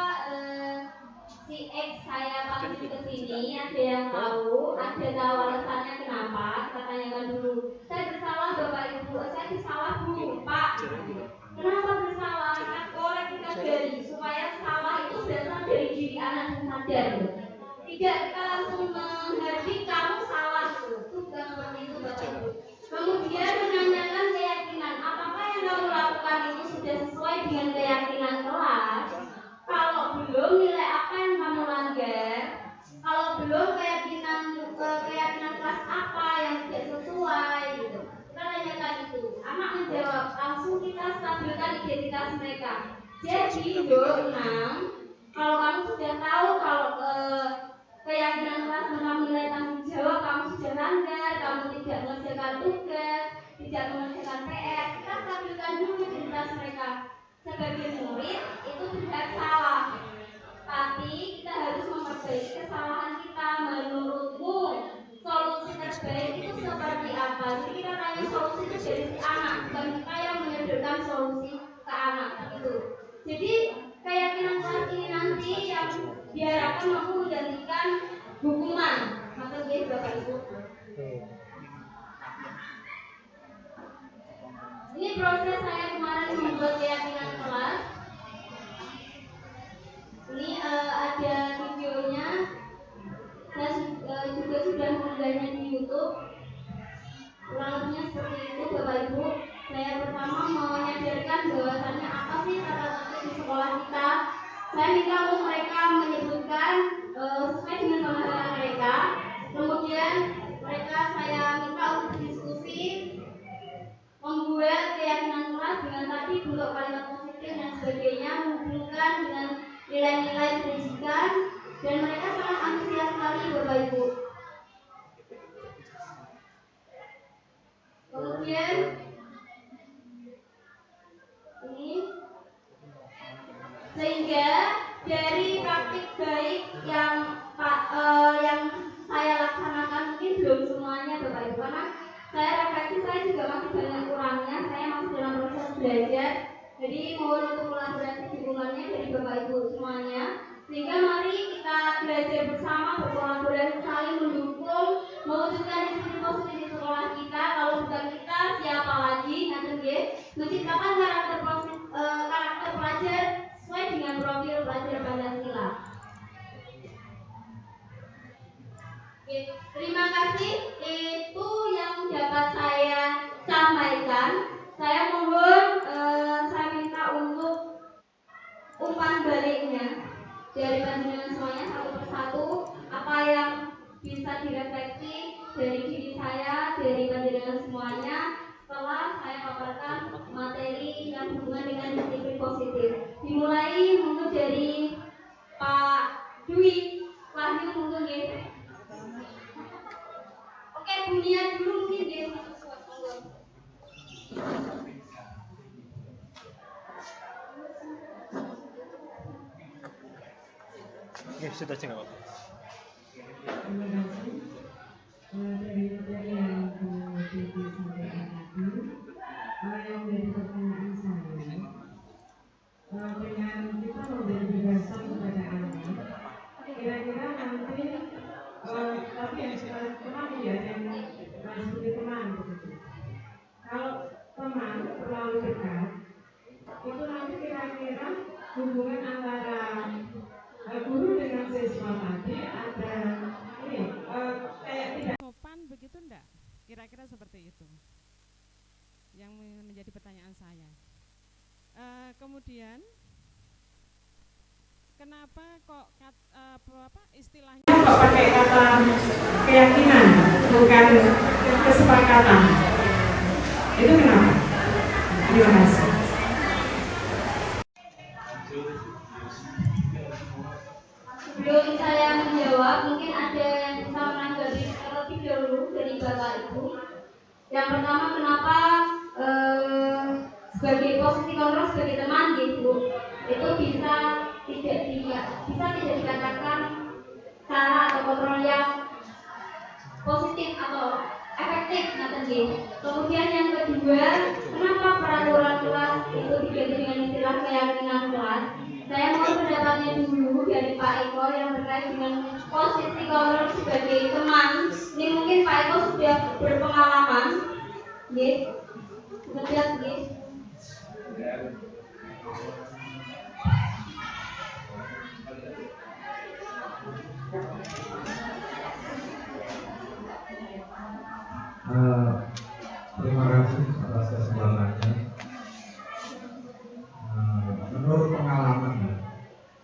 si X saya panggil ke sini? Ada yang tahu? Ada tahu alasannya kenapa? Kita tanyakan dulu. Saya bersalah Bapak Ibu. Saya bersalah Bu, Pak. Kenapa bersalah? Kan korek kita dari supaya salah itu berasal dari diri anak yang sadar. Tidak kita langsung menghargai kamu salah itu bukan seperti itu Bapak Ibu. Kemudian menanyakan keyakinan, apakah yang kamu lakukan itu sudah sesuai dengan keyakinan kelas? Kalau belum, nilai apa yang kamu langgar? Kalau belum, keyakinan kelas apa yang tidak sesuai gitu. Kita tanyakan itu. Anak menjawab, langsung kita stabilkan identitas mereka. Jadi, 6, kalau kamu sudah tahu kalau keyakinan kelas kamu nilai tanggung jawab, kamu sudah langgar, kamu tidak mengerjakan tugas, tidak mengerjakan PR, kita stabilkan dulu identitas mereka. Sebagai murid itu tidak salah, tapi kita harus memperbaiki kesalahan kita. Menurutmu solusi terbaik itu seperti apa? Jadi kita tanya solusi itu dari si anak, bukan kita yang menyodorkan solusi ke anak itu. Jadi keyakinan kelas ini nanti yang diharapkan mampu menggantikan hukuman. Maksudnya Bapak Ibu. Ini proses saya kemarin membuat keyakinan kelas. Ini ada videonya. Saya juga sudah mengunggahnya di YouTube. Kurang lebihnya seperti itu Bapak Ibu. Saya pertama menyadarkan bahwasannya apa sih tata tertib di sekolah kita. Saya minta untuk mereka menyebutkan sesuai dengan pemahaman mereka. Kemudian mereka dari Bapak Ibu semuanya. Sehingga mari kita belajar bersama, berkolaborasi, saling mendukung, mewujudkan disiplin positif di sekolah kita. Kalau bukan kita, siapa lagi? Menciptakan karakter pelajar sesuai dengan profil pelajar Pancasila. Terima kasih, itu yang dapat saya sampaikan. Saya mohon, saya minta untuk umpan baliknya dari panjenengan semuanya satu persatu, apa yang bisa direfleksi dari diri saya, dari panjenengan semuanya setelah saya paparkan materi yang berhubungan dengan disiplin positif. Dimulai mungkin dari Pak Dwi Wahyu mungkin ya. Oke, Bunia dulu mungkin ya. Oke, sudah cengok. Terima kasih. Dari materi yang disampaikan tadi, yang menjadi pertanyaan saya, dengan kita memberi kebebasan kepada anak, kira-kira nanti, tapi yang teman ya, yang seperti teman begitu. Kalau teman terlalu dekat, itu nanti kira-kira hubungan antara guru dengan siswa tadi ada ini kayak tidak sopan begitu enggak? Kira-kira seperti itu yang menjadi pertanyaan saya. Kemudian kenapa kok istilahnya kok pakai kata keyakinan bukan kesepakatan? Itu kenapa? Terima kasih. Sebelum saya menjawab, mungkin ada yang bisa menanggapi terlebih dahulu dari Bapak Ibu. Yang pertama, kenapa sebagai posisi kontrol sebagai teman gitu, itu bisa tidak dikatakan cara atau kontrol yang positif atau efektif, Kemudian yang kedua, kenapa peraturan kelas itu diganti dengan istilah keyakinan kelas? Saya mau pendapatnya dulu dari Pak Eko yang terkait dengan posisi kontrol sebagai teman. Ini mungkin Pak Eko sudah berpengalaman, kemudian terima kasih atas kesempatannya. Menurut pengalaman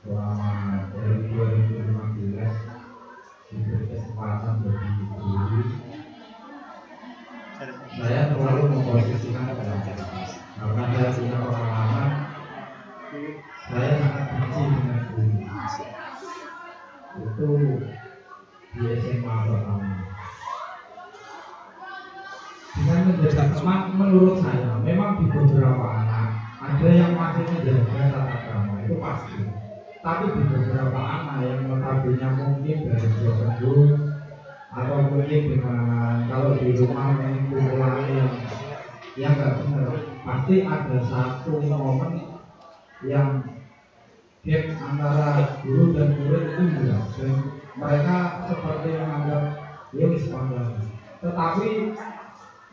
selama dari 2015 diberi kesempatan bagi guru, saya selalu memposisikan karena saya punya pengalaman. Saya sangat benci dengan guru itu di SMA pertama. Dengan menjadi teman, menurut saya memang di beberapa anak ada yang masih menjaga tata krama, itu pasti. Tapi di beberapa anak yang notabene mungkin dari Jawa atau mungkin dengan kalau di rumah main kumpulan yang nggak benar, pasti ada satu momen yang gap antara guru dan murid itu hilang dan mereka seperti menganggap ya wis pandang. Tetapi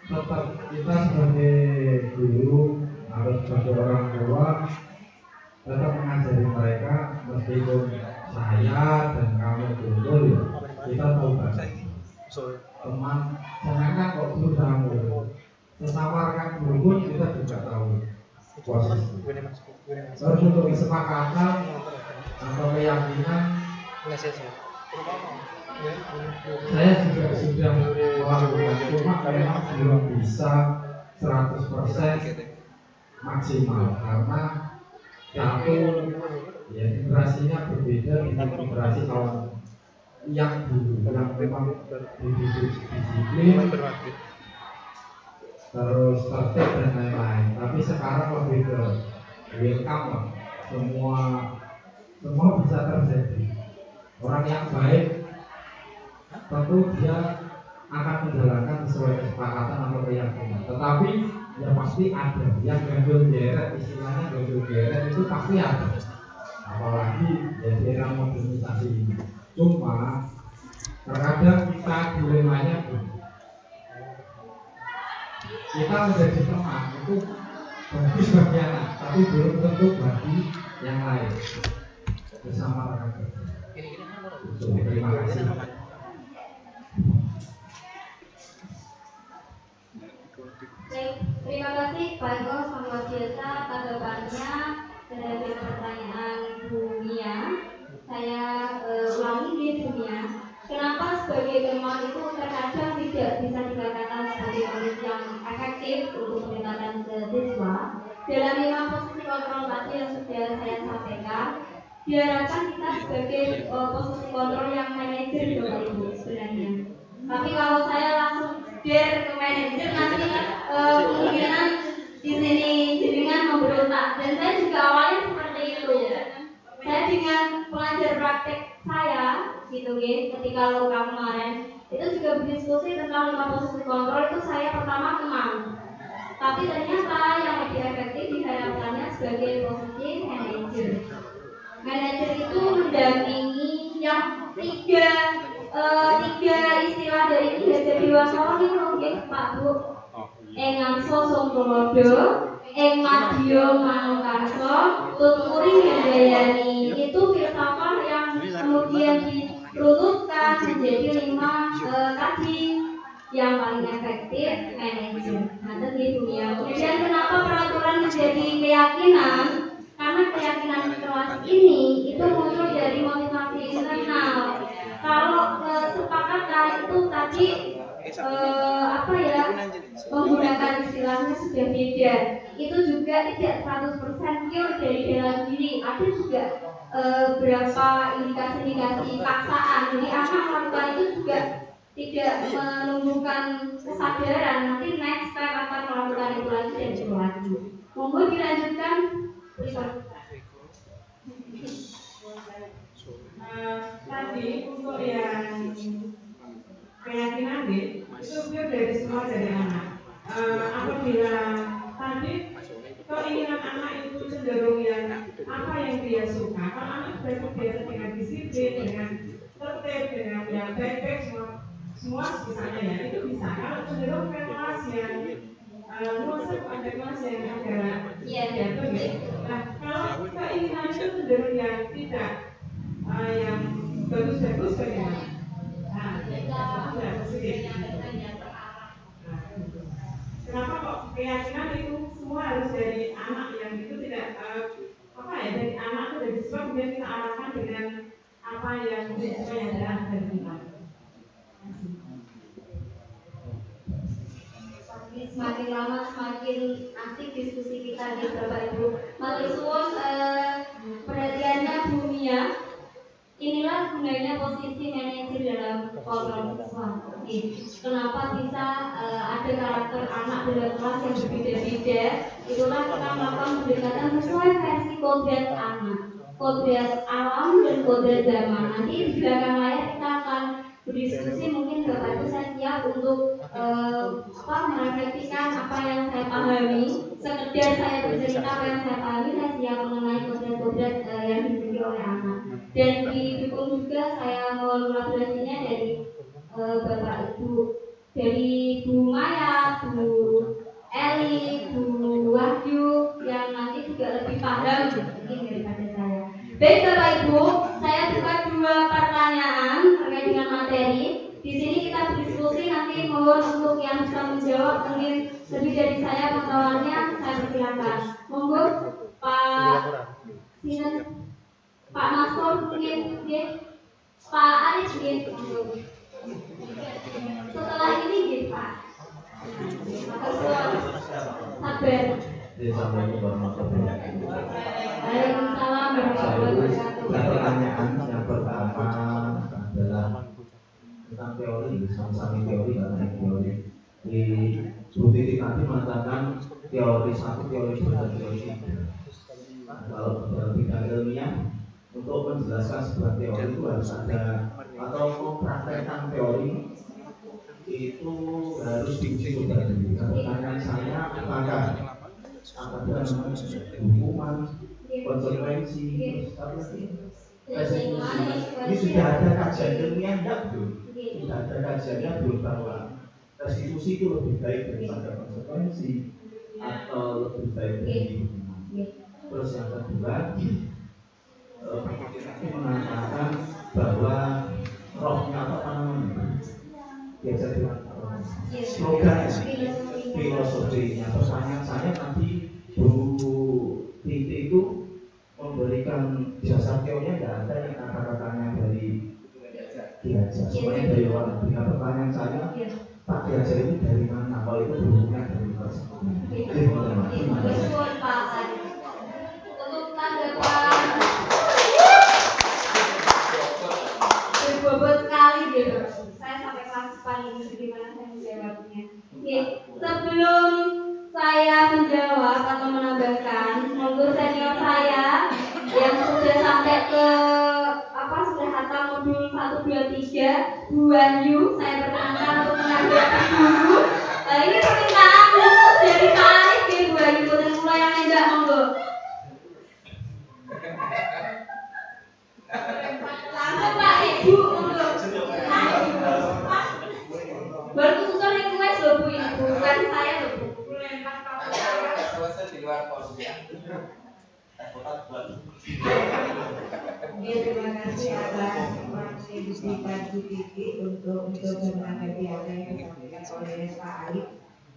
tetap kita sebagai guru harus sebagai orang tua tetap mengajari mereka, meskipun saya dan kamu dulu ya kita tahu banget teman sedangkan kok guru sama murid sesawarkan guru pun kita juga tahu posisi. Terus untuk kesepakatan atau keyakinan saya juga sudah melakukan, cuma memang belum bisa 100% maksimal karena satu ya generasinya berbeda dengan generasi kawan yang dulu yang memang dididik disiplin terus tertib dan lain-lain, tapi sekarang lebih ke welcome, semua bisa terjadi. Orang yang baik tentu dia akan menjalankan sesuai kesepakatan atau keyakinan, tetapi ya pasti ada yang gandul geret, istilahnya gandul geret itu pasti ada. apalagi jadi era modernisasi ini. Cuma terkadang kita dilemanya kita menjadi teman itu bagus bagi anak, tapi belum tentu bagi yang lain bersama rekan kerja. Terima kasih. Terima kasih Pak Eko sangat biasa tanggapannya terhadap pertanyaan Bu Mia. Saya ulangi di dunia. Kenapa sebagai teman itu terkadang tidak bisa dikatakan sebagai murid yang efektif untuk pendekatan ke siswa? Dalam 5 posisi kontrol tadi yang sudah saya sampaikan, diharapkan kita sebagai posisi kontrol yang manajer Bapak Ibu sebenarnya. Tapi kalau saya langsung share ke manajer nanti kemungkinan di sini jenengan memberontak, dan saya juga awalnya seperti itu. Saya dengan pelajar praktek saya gitu ketika lokal kemarin itu juga berdiskusi tentang 5 posisi kontrol itu saya pertama kemang. Tapi ternyata yang lebih efektif diharapkannya sebagai posisi manajer. Manajer itu mendampingi yang tiga istilah dari tiga jadi wasoro ini mungkin Pak Bu. Engangso Songkolodo, Engmadio Manungkarso, Tuturi Handayani. Itu filsafat yang kemudian dirunutkan menjadi 5 tadi yang paling efektif manajer. Nah, itu ya. Kemudian kenapa peraturan menjadi keyakinan? Karena keyakinan kelas ini itu muncul dari motivasi internal. Kalau kesepakatan itu tadi menggunakan istilahnya sudah beda. Itu juga tidak 100% pure dari dalam diri. Ada juga berapa indikasi-indikasi paksaan. Jadi anak melakukan itu juga tidak menumbuhkan kesadaran. Nanti next step akan melakukan itu lagi dan itu lagi. Monggo dilanjutkan. Tadi untuk yang keyakinan itu pure dari semua dari anak. Apabila tadi keinginan anak itu cenderung yang apa yang dia suka, kalau anak sudah terbiasa dengan disiplin, dengan tertib, dengan yang baik-baik semua misalnya ya itu bisa. Kalau cenderung ke kelas yang nuansa pada kelas yang agak jatuh ya. Nah kalau keinginannya itu cenderung yang tidak yang bagus-bagus bagaimana? Nah, tidak positif. Kenapa kok keyakinan itu semua harus dari anak yang itu tidak dari anak itu dari siswa kemudian kita arahkan dengan apa yang siswa yang adalah dari kita. Semakin lama semakin asik diskusi kita di Bapak Ibu. Matur suwun perhatiannya Bu Mia. Inilah gunanya posisi manajer dalam kontrol siswa. Kenapa bisa ada karakter anak dalam kelas yang berbeda-beda? Itulah kita melakukan pendekatan sesuai versi kodrat anak, kodrat alam dan kodrat zaman. Nanti di belakang layar kita akan berdiskusi, mungkin Bapak Ibu saya siap untuk merefleksikan apa yang saya pahami. Sekedar saya bercerita apa yang saya pahami, saya siap mengenai kodrat-kodrat yang dimiliki oleh anak. Dan didukung juga saya mohon kolaborasinya dari Bapak Ibu, dari Bu Maya, Bu Eli, Bu Wahyu yang nanti juga lebih paham mungkin daripada saya. Baik Bapak Ibu, saya buka 2 pertanyaan terkait dengan materi. Di sini kita berdiskusi, nanti mohon untuk yang bisa menjawab mungkin lebih dari saya pengetahuannya, saya persilakan. Monggo Pak Sinan. Pak Mastor mungkin, Pak Arif monggo. Setelah ini Pak. Sabar. Waalaikumsalam warahmatullahi wabarakatuh. Pertanyaan yang pertama adalah tentang teori, sama-sama teori dan teori. Di Bu Titi tadi mengatakan teori 1, teori 2, dan teori 3. Kalau dalam bidang ilmiah untuk menjelaskan sebuah teori itu harus ada atau mempraktekkan teori itu harus diuji coba dulu. Pertanyaan saya apakah ada hukuman konsekuensi, terus apa lagi? Restitusi. Ini sudah ada kajian ilmiah enggak belum? Sudah ada kajiannya belum bahwa restitusi itu lebih baik daripada konsekuensi atau lebih baik dari hukuman. Terus yang kedua, mengatakan bahwa rohnya apa namanya? Biasa bilang slogan filosofinya. Pertanyaan saya tadi Bu Titi itu memberikan jasa teorinya nggak ada yang kata-katanya dari Diajar, semuanya dari luar negeri. Nah, pertanyaan saya, Pak Diajar itu dari mana? Kalau itu berhubungan dari tersebut. Untuk tanggapan berbobot sekali gitu. Saya sampai kelas paling gimana saya menjawabnya. Oke, sebelum saya menjawab atau menambahkan, monggo senior saya yang sudah sampai ke sudah hatam modul 1, 2, 3, Bu Wahyu, saya perkenalkan untuk menanggapi dulu. Ini permintaan khusus dari Pak Arif ya Bu Wahyu, dan mulai yang enggak monggo. Langsung Pak Ibu untuk berkhususan request loh Bu ini, bukan saya loh Bu. Terima kasih atas kontribusi Pak Titi untuk menanggapi apa yang disampaikan oleh Pak Arif.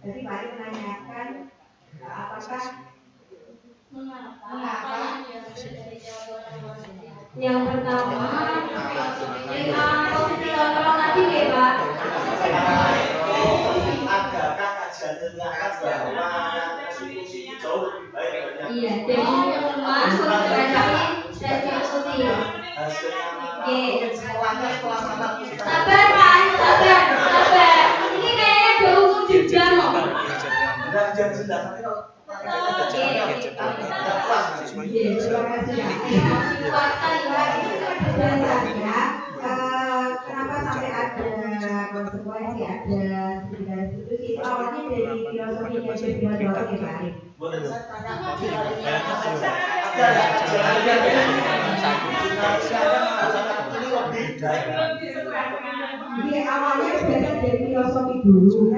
Tadi Pak Arif menanyakan apakah mengapa yang pertama posisi kontrol tadi ya Pak. Adakah kajian ilmiah bahwa restitusi itu jauh lebih baik dari Iya, jadi hukuman restitusi. Sabar Pak, sabar. Ini kayaknya ada ujung juga loh. Kenapa sampai ada konsekuensi, ada restitusi? Awalnya dari filosofi yang dijual oleh Pak Arif. Jadi awalnya berasal dari filosofi dulu.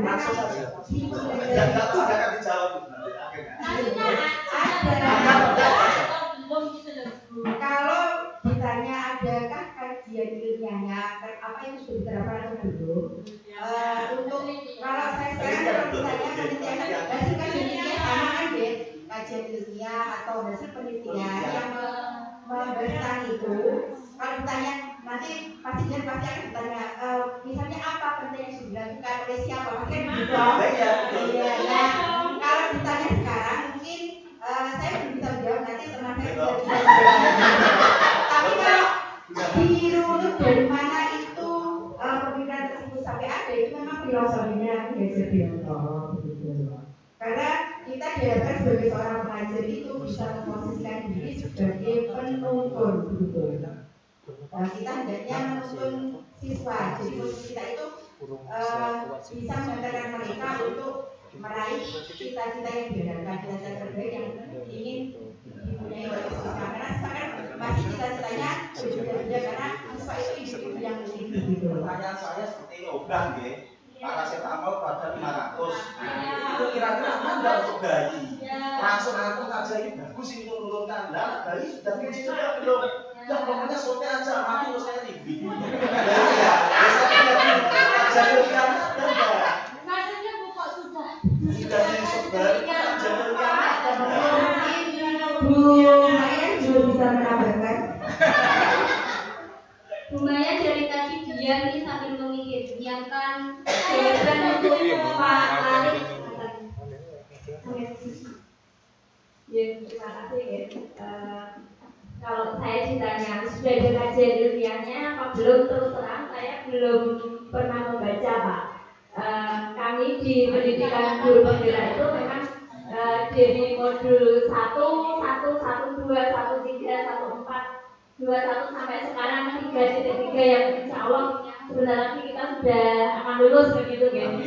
Kalau ditanya adakah kajian ilmiahnya, apa yang sudah diterapkan atau belum? Untuk kalau saya sekarang kalau ditanya penelitian, hasil kajian ilmiah sama kan deh, kajian ilmiah atau hasil penelitian yang memberikan itu. Kalau ditanya nanti pasti akan ditanya, misalnya apa penelitian yang sudah dilakukan oleh siapa? Mungkin gitu. Iya. Kalau ditanya sekarang mungkin saya belum bisa menjawab, nanti teman saya bisa menjawab. Tapi kalau dirunut dari mana itu pemikiran tersebut sampai ada, itu memang filosofinya Diajar Bianto begitu. Karena kita diharapkan sebagai seorang pengajar itu bisa memposisikan diri sebagai penuntun begitu. Kita hendaknya menuntun siswa, jadi posisi kita itu bisa mengantarkan mereka untuk meraih cita-cita yang diharapkan, cita-cita terbaik yang ingin dipunyai oleh siswa. Karena siswa kan pasti cita-citanya berbeda-beda, karena siswa itu individu yang unik gitu. Pertanyaan saya seperti ini, obah nggih. Paracetamol pada 500. Itu kira-kira ada untuk bayi. Langsung aku aja ini bagus ini menurunkan. Nah, bayi sudah kecil juga belum. Ya pokoknya sote aja, mati terus saya TV. Ya, saya kira Maksudnya buka sudah disebar jangan Bu Maya juga bisa menambahkan. Bu Maya dari tadi diam nih sambil memikirkan jawaban untuk Pak Arif. Ya, terima kasih ya. Kalau saya ditanya sudah ada kajian ilmiahnya apa belum, terus terang saya belum pernah membaca Pak. Kami di pendidikan guru penggerak itu memang dari modul 1, 1, 1, 2, 1, 3, 1, 4, 21 sampai sekarang 3.3 yang insya Allah sebentar lagi kita sudah akan lulus begitu kan.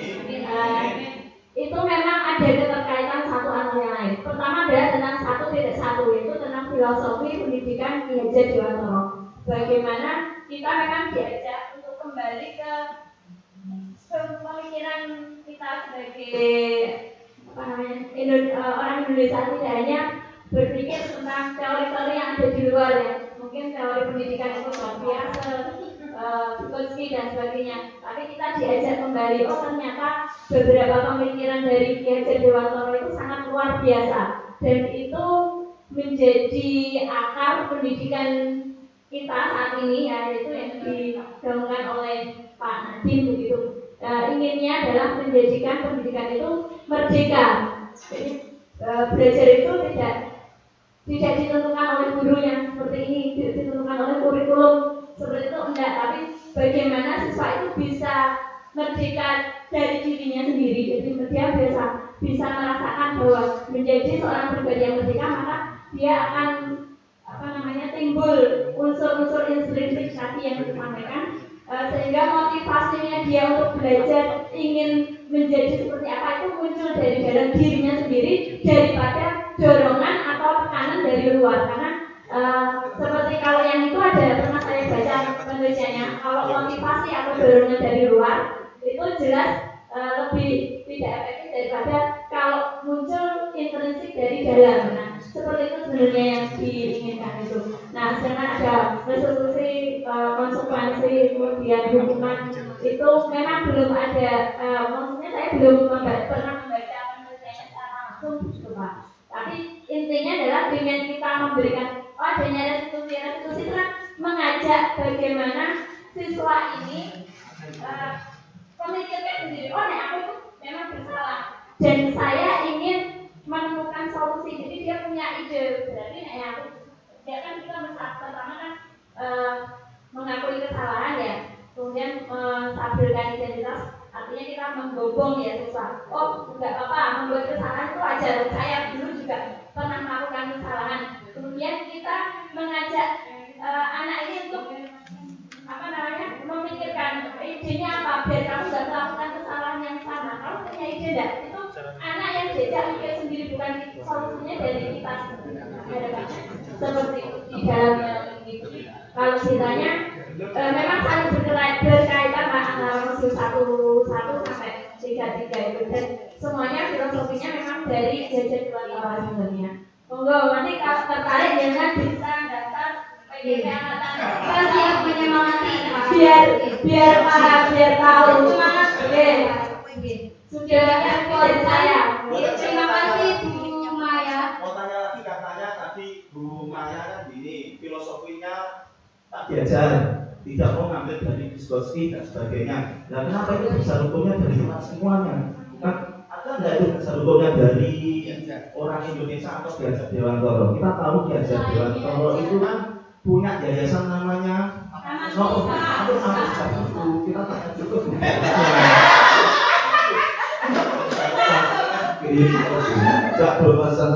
Itu memang ada keterkaitan satu sama yang lain. Pertama adalah tentang 1.1 yaitu tentang filosofi pendidikan Ki Hajar Dewantara. Bagaimana kita memang diajak untuk kembali ke pemikiran kita sebagai orang Indonesia, tidak hanya berpikir tentang teori-teori yang ada di luar ya, mungkin teori pendidikan itu luar biasa, Vygotsky dan sebagainya, tapi kita diajak kembali, oh ternyata beberapa pemikiran dari Ki Hajar Dewantara itu sangat luar biasa dan itu menjadi akar pendidikan kita saat ini ya, yaitu yang digaungkan oleh Pak Nadiem begitu. Inginnya adalah menjadikan pendidikan itu merdeka. Jadi belajar itu tidak ditentukan oleh guru yang seperti ini, ditentukan oleh kurikulum seperti itu enggak, tapi bagaimana siswa itu bisa merdeka dari dirinya sendiri. Jadi dia bisa merasakan bahwa menjadi seorang pribadi yang merdeka, maka dia akan timbul unsur-unsur intrinsik tadi yang disampaikan, sehingga motivasinya dia untuk belajar ingin menjadi seperti apa itu muncul dari dalam dirinya sendiri daripada dorongan atau tekanan dari luar. Karena seperti kalau yang itu ada pernah saya baca penelitiannya, kalau motivasi atau dorongan dari luar itu jelas lebih tidak efektif daripada kalau muncul intrinsik dari dalam. Nah, seperti itu sebenarnya yang diinginkan itu. Nah, sedangkan ada resolusi, konsekuensi, kemudian hukuman itu memang belum ada. Maksudnya saya belum pernah membaca penelitiannya secara langsung, gitu Pak. Tapi intinya adalah dengan kita memberikan adanya restitusi itu kan mengajak bagaimana siswa ini memikirkan sendiri, oh nek aku itu memang bersalah dan saya ingin menemukan solusi. Jadi dia punya ide, berarti nek aku dia kan kita pertama kan mengakui kesalahan ya, kemudian menstabilkan identitas, artinya kita menggobong ya siswa. Oh enggak apa-apa, membuat kesalahan itu wajar, saya dulu juga pernah melakukan kesalahan. Kemudian kita mengajak anak ini untuk memikirkan idenya apa biar kamu nggak melakukan kesalahan yang sama. Kalau punya ide enggak, itu anak yang diajak mikir sendiri, bukan solusinya dari kita seperti di dalamnya gitu. Kalau ditanya memang saling berkaitan Pak, antara usul 1 sampai 3 itu, dan semuanya filosofinya memang dari Hajar Dewantara sebenarnya. Monggo nanti kalau tertarik jangan bisa daftar PGP angkatan. Kita siap menyemangati biar paham, biar tahu. Semangat. Sudah dari saya. Terima kasih Bu Maya. Mau tanya lagi, katanya tadi Bu Maya kan gini, filosofinya tak diajar, tidak mau ngambil dari Vygotsky dan sebagainya. Nah, kenapa itu besar hukumnya dari kita semuanya? Bukan ada nggak itu besar hukumnya dari orang Indonesia atau Ki Hajar Dewantara? Kita tahu Ki Hajar Dewantara itu kan punya yayasan namanya kita tanya cukup.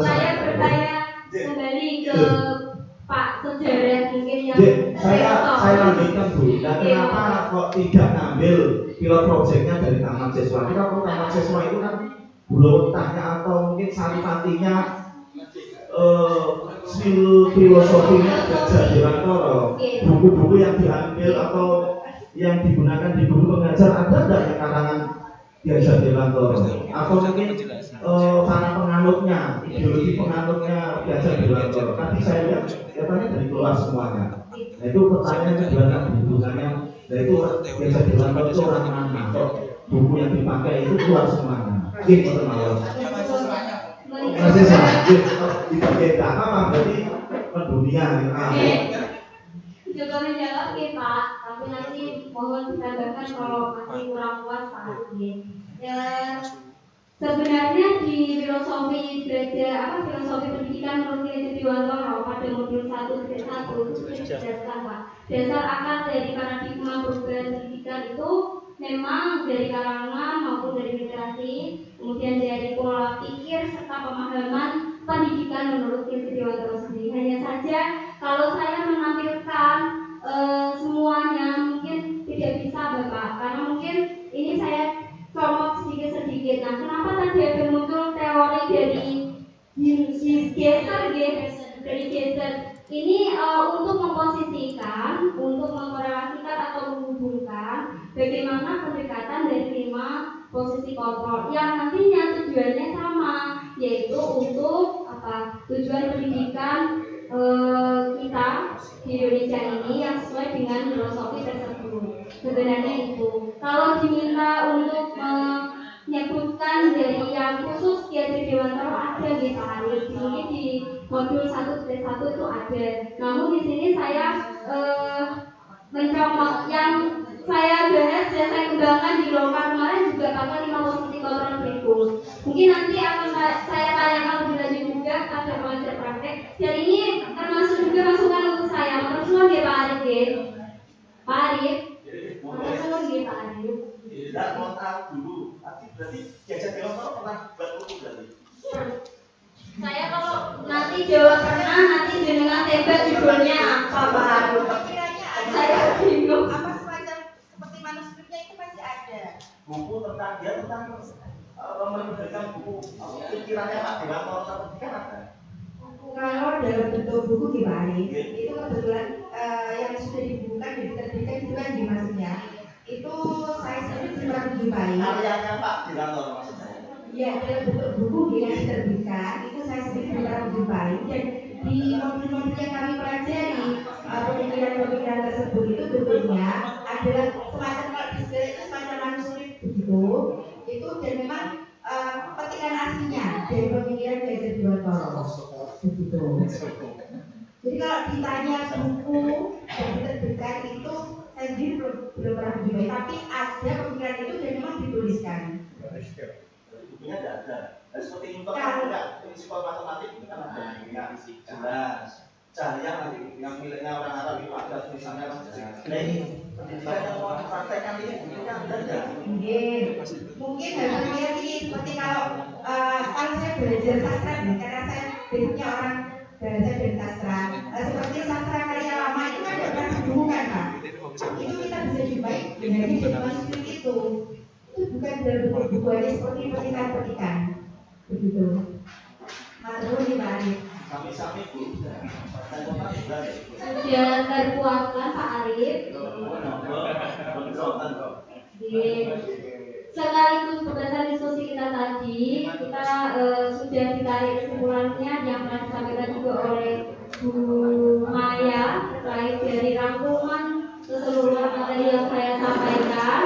Saya bertanya kembali ke Pak sejarah mungkin yang saya lanjutkan Bu. Nah, kenapa kok tidak ngambil pilot projectnya dari Taman Siswa? Kita tahu Taman Siswa itu kan bulontahnya atau mungkin saripatinya filosofinya Hajar Dewantara. Buku-buku yang diambil atau yang digunakan di guru pengajar ada nggak yang karangan Ki Hajar Dewantara? Atau mungkin para penganutnya, ideologi penganutnya Ki Hajar Dewantara? Tadi saya lihat katanya dari keluar semuanya. Nah itu pertanyaan juga hubungannya. Nah itu Ki Hajar Dewantara itu orang mana? Kok buku yang dipakai itu keluar semuanya? Gitu teman-teman. Masih sakit di bagian apa berarti mendunia. Juga menjawab ya Pak, tapi nanti mohon ditambahkan kalau masih kurang puas Pak. Ya, sebenarnya di filosofi filosofi pendidikan menurut Ki Hajar Dewantara pada modul 1.1 dijelaskan Pak, dasar akar dari paradigma perubahan pendidikan itu memang dari kalangan maupun dari literasi, kemudian dari pola pikir serta pemahaman pendidikan menurut Ki Hajar Dewantara sendiri. Hanya saja kalau saya menampilkan semuanya mungkin tidak bisa Bapak, karena mungkin ini saya comot sedikit-sedikit. Nah, kenapa tadi ada muncul teori dari Geser bagaimana pendekatan dari 5 posisi kontrol yang nantinya tujuannya sama, yaitu untuk tujuan pendidikan kita di Indonesia ini yang sesuai dengan filosofi tersebut. Sebenarnya itu kalau diminta untuk menyebutkan dari yang khusus Ki Dewantara ada di Pak Arif, mungkin di modul 1/1 itu ada. Namun di sini saya mencoba yang saya bahas dan saya kembangkan di lokal kemarin juga pakai 5 posisi kontrol berikut. Mungkin nanti akan saya tayangkan lebih lanjut juga pada pengajar praktek. Dan ini termasuk juga masukan untuk saya. Menurut ya Pak Arif ya. Pak Arif. Menurut ya Pak Arif. Tidak mau tahu dulu. Berarti diajak Dewantara pernah buat buku berarti. Saya kalau nanti jawab pernah, nanti jenengan tembak judulnya apa Pak Arif. Saya bingung. Apa semacam seperti manuskripnya itu pasti ada. Buku tentang dia tentang memberikan buku pikirannya Pak Dewantara tentang pendidikan ada. Kalau dalam bentuk buku dibalik, itu kebetulan yang sudah dibukukan dan diterbitkan itu kan maksudnya itu saya sendiri pernah menjumpai. Karyanya Pak Dewantara maksudnya. Ya, dalam bentuk buku yang diterbitkan itu saya sendiri pernah menjumpai dan di modul-modul yang kami pelajari pemikiran-pemikiran tersebut itu bentuknya adalah semacam kalau disebut itu semacam manuskrip begitu itu dan memang petikan aslinya dari pemikiran Ki Dewantara begitu. Jadi kalau ditanya buku yang diterbitkan itu saya sendiri belum pernah menjumpai, tapi ada pemikiran itu dan memang dituliskan. Bukunya ada. Seperti Newton kan punya prinsip matematik itu kan ada jelas. Cahaya nanti yang miliknya orang Arab itu ada tulisannya kan. Nah ini pendidikan yang mau dipraktekkan ini bukunya ada enggak? Mungkin hasilnya ini seperti kalau saya belajar sastra karena saya basicnya orang bahasa dan sastra. Seperti sastra karya lama itu kan ada buku kan Pak. Itu kita bisa jumpai dari manuskrip itu. Itu bukan dalam bentuk buku aja seperti petikan-petikan begitu. Matur nuwun Pak Arif. Sami-sami Bu. Sudah terpuaskan Pak Arif. Sekaligus berdasarkan diskusi kita tadi, kita sudah ditarik kesimpulannya yang telah disampaikan juga oleh Bu Maya terkait dari rangkuman keseluruhan materi yang saya sampaikan.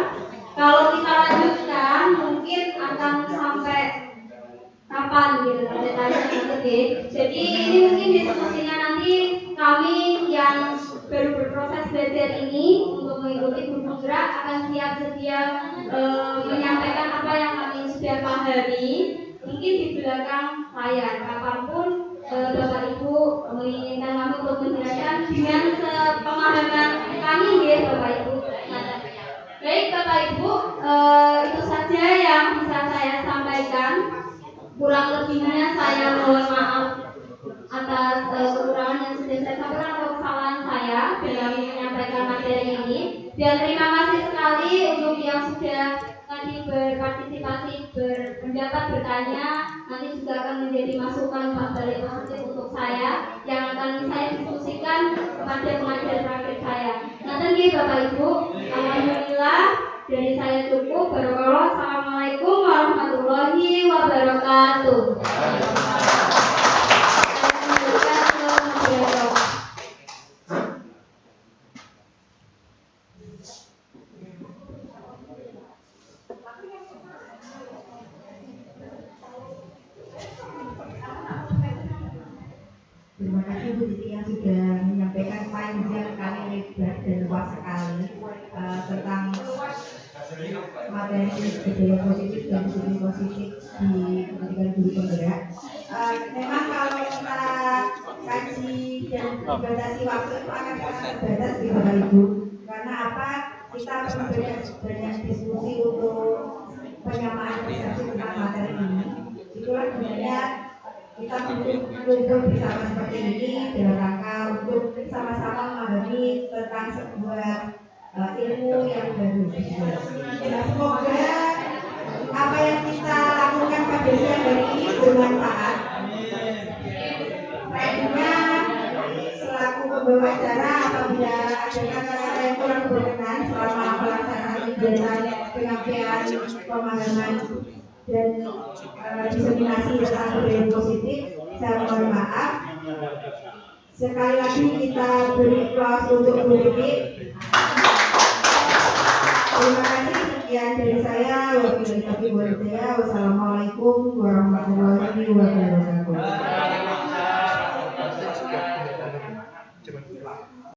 Kalau kita lanjutkan mungkin akan sampai kapan gitu ceritanya nanti. Jadi ini mungkin diskusinya nanti kami yang baru berproses belajar ini untuk mengikuti guru penggerak akan siap sedia menyampaikan apa yang kami sudah pahami. Mungkin di belakang layar kapanpun Bapak Ibu menginginkan kami untuk menjelaskan dengan sepemahaman kami ya Bapak Ibu. Baik Bapak Ibu, itu saja yang bisa saya sampaikan. Kurang lebihnya saya mohon maaf atas kekurangan yang sudah saya sampaikan atau kesalahan saya dalam menyampaikan materi ini. Dan terima kasih sekali untuk yang sudah tadi berpartisipasi, berpendapat, bertanya. Nanti juga akan menjadi masukan balik positif untuk saya yang akan saya diskusikan kepada pengajar praktek saya. Nanti Bapak Ibu, alhamdulillah dari saya cukup. Barakallah. Assalamualaikum warahmatullahi wabarakatuh. Terima kasih Bu Titi yang sudah menyampaikan panjang kali lebar dan luas sekali tentang materi budaya positif dan studi positif di pendidikan guru penggerak. Memang kalau kita kaji dan dibatasi waktu itu akan sangat terbatas di Bapak Ibu. Karena apa? Kita perlu banyak diskusi untuk penyamaan persepsi tentang materi ini. Itulah sebenarnya kita berkumpul bersama seperti ini dalam rangka untuk sama-sama memahami tentang sebuah ilmu yang baru. Dan semoga apa yang kita lakukan pada siang hari ini bermanfaat. Selanjutnya selaku pembawa acara apabila ada kata-kata yang kurang berkenan selama pelaksanaan kegiatan penyampaian pemahaman dan diseminasi tentang budaya positif. Saya mohon maaf. Sekali lagi kita beri aplaus untuk Bu Titi. Terima kasih, sekian dari saya. Wassalamualaikum warahmatullahi wabarakatuh.